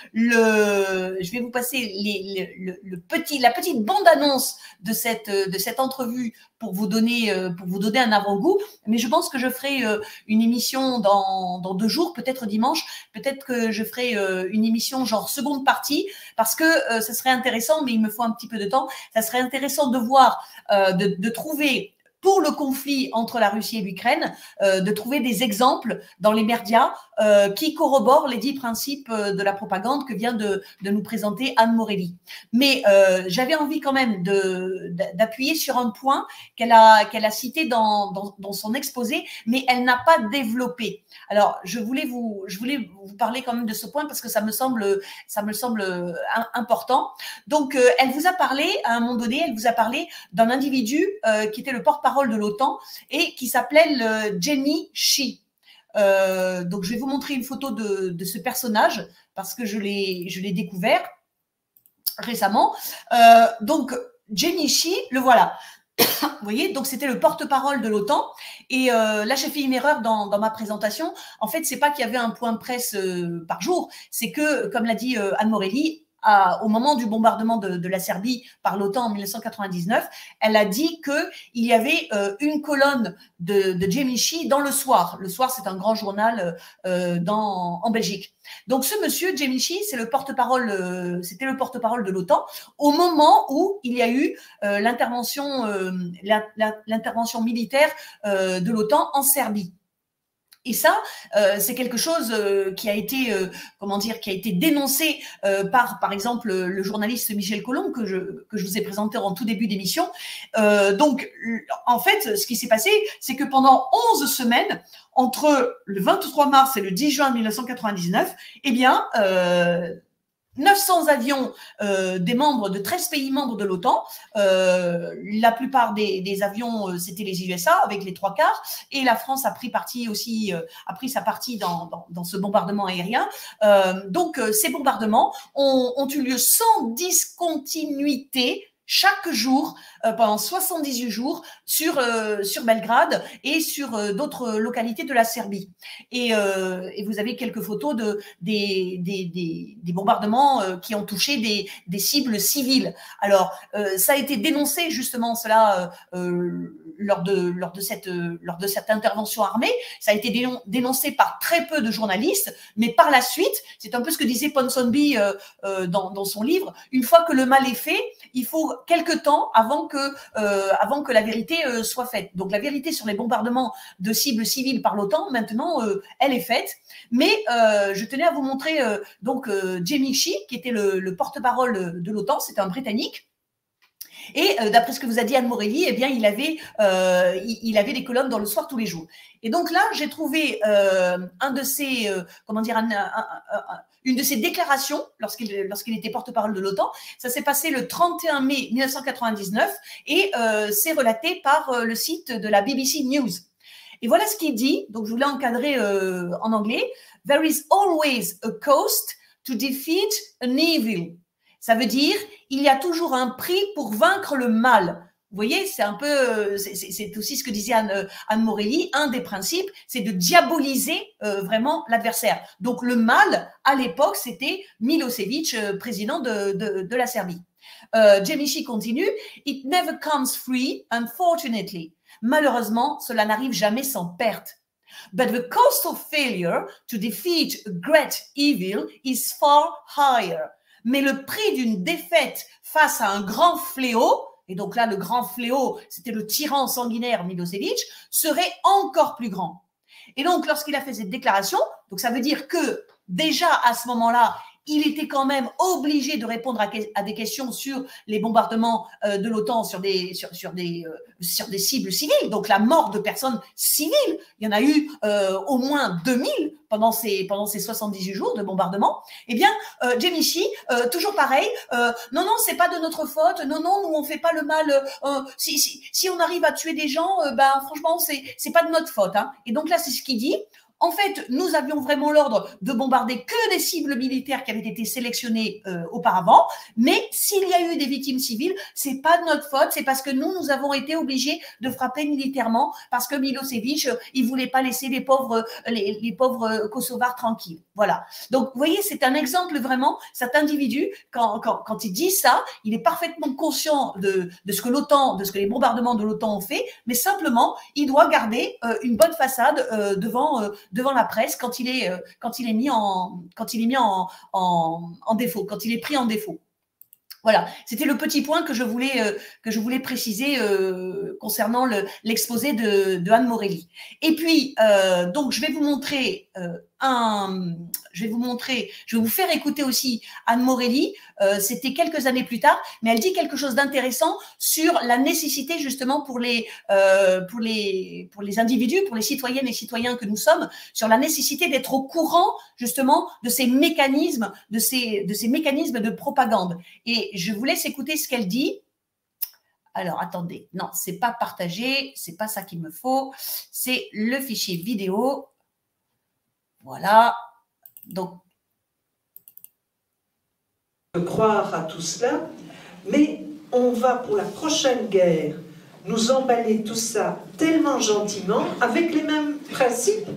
la petite bande-annonce de cette entrevue pour vous donner un avant-goût, mais je pense que je ferai une émission dans 2 jours, peut-être dimanche, peut-être que je ferai une émission genre seconde partie, parce que ça serait intéressant, mais il me faut un petit peu de temps, ça serait intéressant de voir, de trouver pour le conflit entre la Russie et l'Ukraine, de trouver des exemples dans les médias qui corroborent les 10 principes de la propagande que vient de nous présenter Anne Morelli. Mais j'avais envie quand même d'appuyer sur un point qu'elle a cité dans son exposé, mais elle n'a pas développé. Alors, je voulais vous parler quand même de ce point parce que ça me semble important. Donc, elle vous a parlé, à un moment donné, elle vous a parlé d'un individu qui était le porte-parole de l'OTAN et qui s'appelait Jenny Shi. Donc, je vais vous montrer une photo de ce personnage parce que je l'ai découvert récemment. Donc, Jenny Shi, le voilà. Vous voyez, donc c'était le porte-parole de l'OTAN. Et là, j'ai fait une erreur dans ma présentation. En fait, c'est pas qu'il y avait un point de presse par jour, c'est que, comme l'a dit Anne Morelli, au moment du bombardement de la Serbie par l'OTAN en 1999, elle a dit qu'il y avait une colonne de Jenny Shi dans Le Soir. Le Soir, c'est un grand journal en Belgique. Donc, ce monsieur, Jenny Shi, c'était le porte-parole de l'OTAN au moment où il y a eu l'intervention militaire de l'OTAN en Serbie. Et ça, c'est quelque chose qui a été, comment dire, qui a été dénoncé par exemple, le journaliste Michel Colomb que je vous ai présenté en tout début d'émission. Donc, en fait, ce qui s'est passé, c'est que pendant 11 semaines, entre le 23 mars et le 10 juin 1999, eh bien, 900 avions des membres de 13 pays membres de l'OTAN. La plupart des avions, c'était les USA avec les 3/4, et la France a pris parti aussi, a pris sa partie dans ce bombardement aérien. Donc, ces bombardements ont eu lieu sans discontinuité chaque jour, pendant 78 jours, sur Belgrade et sur d'autres localités de la Serbie. Et vous avez quelques photos des bombardements qui ont touché des cibles civiles. Alors, ça a été dénoncé justement cela lors de cette intervention armée. Ça a été dénoncé par très peu de journalistes, mais par la suite, c'est un peu ce que disait Ponsonby dans son livre, une fois que le mal est fait, il faut quelque temps avant que la vérité soit faite. Donc la vérité sur les bombardements de cibles civiles par l'OTAN, maintenant, elle est faite. Mais je tenais à vous montrer donc Jamie Shee, qui était le porte-parole de l'OTAN, c'était un Britannique. Et d'après ce que vous a dit Anne Morelli, eh bien, il avait des colonnes dans Le Soir tous les jours. Et donc là, j'ai trouvé un de ses, comment dire, une de ses déclarations lorsqu'il était porte-parole de l'OTAN. Ça s'est passé le 31 mai 1999 et c'est relaté par le site de la BBC News. Et voilà ce qu'il dit. Donc, je voulais encadrer en anglais. « There is always a cost to defeat an evil ». Ça veut dire, il y a toujours un prix pour vaincre le mal. Vous voyez, c'est un peu, c'est aussi ce que disait Anne Morelli. Un des principes, c'est de diaboliser vraiment l'adversaire. Donc le mal, à l'époque, c'était Milosevic, président de la Serbie. Jamie Shee continue. It never comes free, unfortunately. Malheureusement, cela n'arrive jamais sans perte. But the cost of failure to defeat a great evil is far higher. Mais le prix d'une défaite face à un grand fléau, et donc là, le grand fléau, c'était le tyran sanguinaire Milosevic, serait encore plus grand. Et donc, lorsqu'il a fait cette déclaration, donc ça veut dire que déjà à ce moment-là, il était quand même obligé de répondre à des questions sur les bombardements de l'OTAN sur des cibles civiles, donc la mort de personnes civiles. Il y en a eu au moins 2000 pendant ces 78 jours de bombardement. Eh bien, Jamie Shee, toujours pareil, non, c'est pas de notre faute, non, nous on fait pas le mal. Si on arrive à tuer des gens, franchement, c'est pas de notre faute. Hein. Et donc là, c'est ce qu'il dit. En fait, nous avions vraiment l'ordre de bombarder que des cibles militaires qui avaient été sélectionnées auparavant. Mais s'il y a eu des victimes civiles, c'est pas de notre faute, c'est parce que nous avons été obligés de frapper militairement parce que Milosevic, il voulait pas laisser les pauvres Kosovars tranquilles. Voilà. Donc, vous voyez, c'est un exemple vraiment. Cet individu, quand il dit ça, il est parfaitement conscient de ce que l'OTAN, de ce que les bombardements de l'OTAN ont fait, mais simplement, il doit garder une bonne façade devant la presse quand il est mis en défaut, quand il est pris en défaut. Voilà, c'était le petit point que je voulais préciser concernant l'exposé de Anne Morelli. Et puis, donc, je vais vous montrer je vais vous faire écouter aussi Anne Morelli. C'était quelques années plus tard, mais elle dit quelque chose d'intéressant sur la nécessité justement pour les individus, pour les citoyennes et citoyens que nous sommes, sur la nécessité d'être au courant justement de ces mécanismes, de ces mécanismes de propagande. Et je vous laisse écouter ce qu'elle dit. Alors, attendez, non, c'est pas partagé, c'est pas ça qu'il me faut, c'est le fichier vidéo. Voilà, donc. Croire à tout cela, mais on va pour la prochaine guerre nous emballer tout ça tellement gentiment, avec les mêmes principes,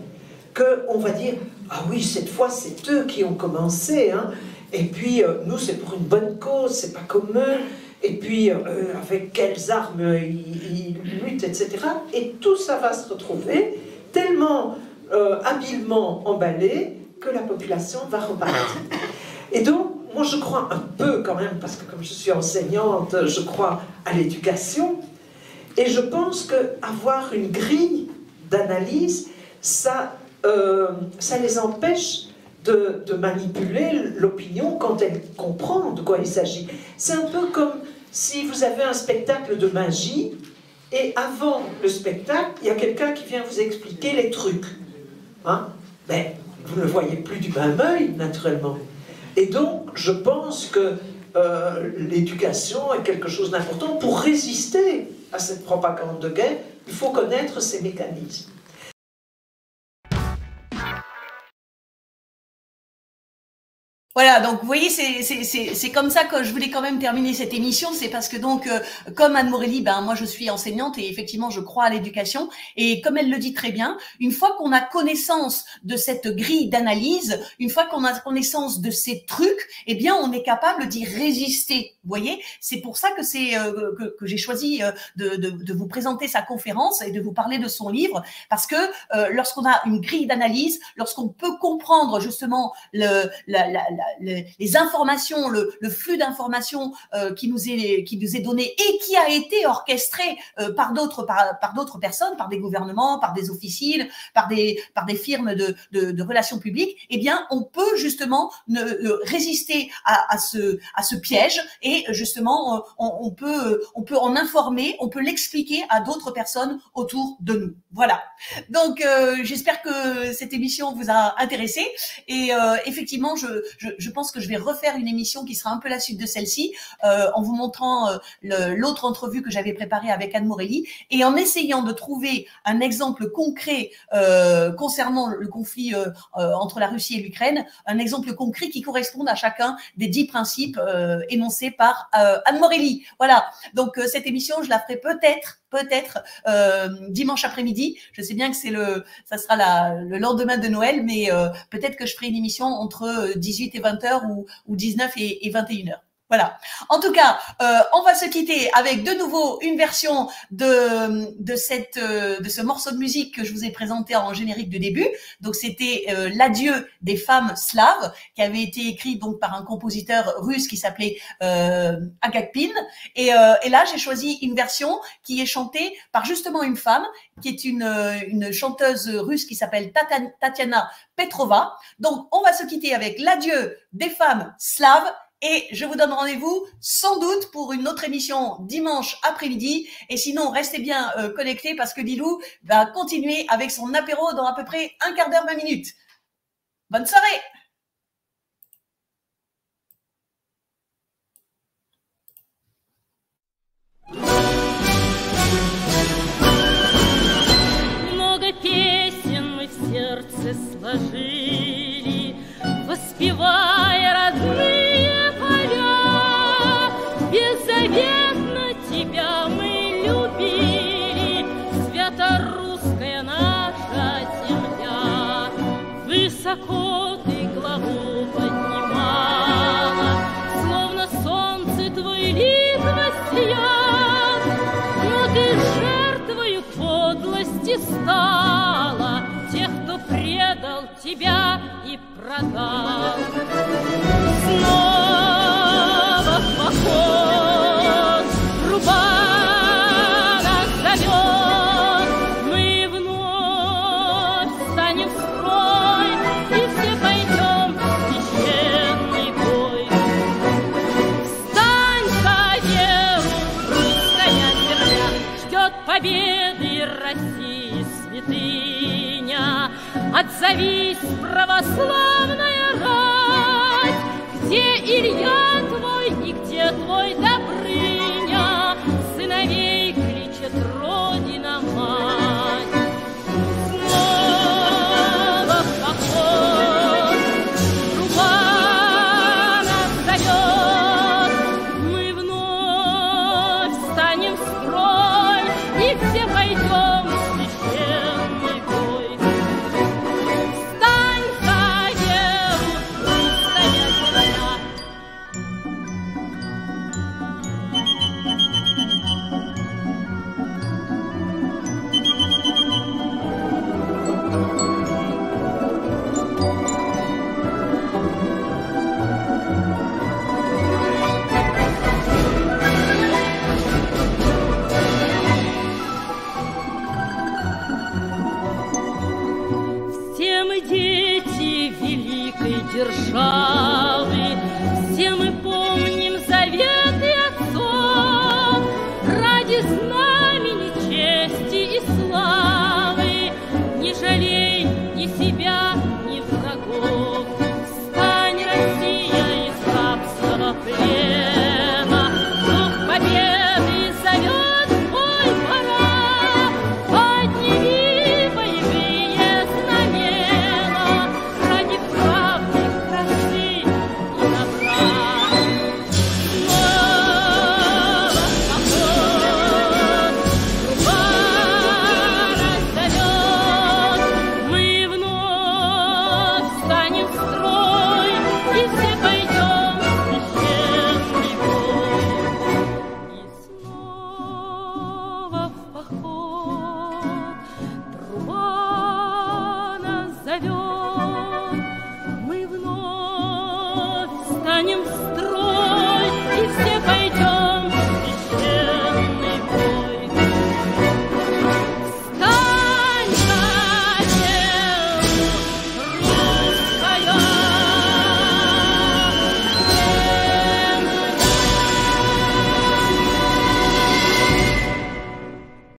qu'on va dire, ah oui, cette fois c'est eux qui ont commencé, hein, et puis nous c'est pour une bonne cause, c'est pas comme eux, et puis avec quelles armes ils luttent, etc. Et tout ça va se retrouver tellement habilement emballé que la population va repartir. Et donc, moi je crois un peu quand même, parce que comme je suis enseignante, je crois à l'éducation, et je pense qu'avoir une grille d'analyse, ça ça les empêche de manipuler l'opinion quand elle comprend de quoi il s'agit. C'est un peu comme si vous avez un spectacle de magie et avant le spectacle, il y a quelqu'un qui vient vous expliquer les trucs. Hein? Mais vous ne le voyez plus du même œil, naturellement. Et donc, je pense que l'éducation est quelque chose d'important. Pour résister à cette propagande de guerre, il faut connaître ces mécanismes. Voilà, donc vous voyez, c'est comme ça que je voulais quand même terminer cette émission. C'est parce que donc, comme Anne Morelli, ben moi je suis enseignante et effectivement je crois à l'éducation. Et comme elle le dit très bien, une fois qu'on a connaissance de cette grille d'analyse, une fois qu'on a connaissance de ces trucs, eh bien on est capable d'y résister. Vous voyez, c'est pour ça que c'est que j'ai choisi de vous présenter sa conférence et de vous parler de son livre, parce que lorsqu'on a une grille d'analyse, lorsqu'on peut comprendre justement les informations, le flux d'informations qui nous est donné et qui a été orchestré par d'autres personnes, par des gouvernements, par des officines, par des firmes de relations publiques, eh bien, on peut justement résister à ce piège et justement, on peut en informer, on peut l'expliquer à d'autres personnes autour de nous. Voilà. Donc, j'espère que cette émission vous a intéressé et effectivement, je pense que je vais refaire une émission qui sera un peu la suite de celle-ci, en vous montrant l'autre entrevue que j'avais préparée avec Anne Morelli et en essayant de trouver un exemple concret concernant le conflit entre la Russie et l'Ukraine, un exemple concret qui corresponde à chacun des 10 principes énoncés par Anne Morelli. Voilà, donc cette émission, je la ferai peut-être dimanche après-midi. Je sais bien que ça sera le lendemain de Noël, mais peut-être que je ferai une émission entre 18 et 20h ou 19 et 21h. Voilà. En tout cas, on va se quitter avec de nouveau une version de ce morceau de musique que je vous ai présenté en générique de début. Donc c'était l'adieu des femmes slaves, qui avait été écrit donc par un compositeur russe qui s'appelait Agapine. Et là, j'ai choisi une version qui est chantée par justement une femme qui est une chanteuse russe qui s'appelle Tatiana Petrova. Donc on va se quitter avec l'adieu des femmes slaves. Et je vous donne rendez-vous sans doute pour une autre émission dimanche après-midi. Et sinon, restez bien connectés parce que Lilou va continuer avec son apéro dans à peu près un quart d'heure, 20 minutes. Bonne soirée! Много песен мы в сердце сложили, воспевая родные поля. Беззаветно тебя мы любили, свято-русская наша земля. Высоко ты главу поднимала, словно солнце твой лик воссиял. Но ты жертвою подлости стала тех, кто предал тебя и продал. Снова в поход труба нас зовет, мы вновь станем в строй и все пойдем в священный бой. Встань, Саеву, русская земля, ждет победы России святыня. Отзовись, православная рать, где Илья твой и где твой Добрыня, сыновей кличет Родина-мать. Снова в поход труба нас зовет, мы вновь станем в строй и все пойдем в священный бой. Встань, Саеву, русская земля, станем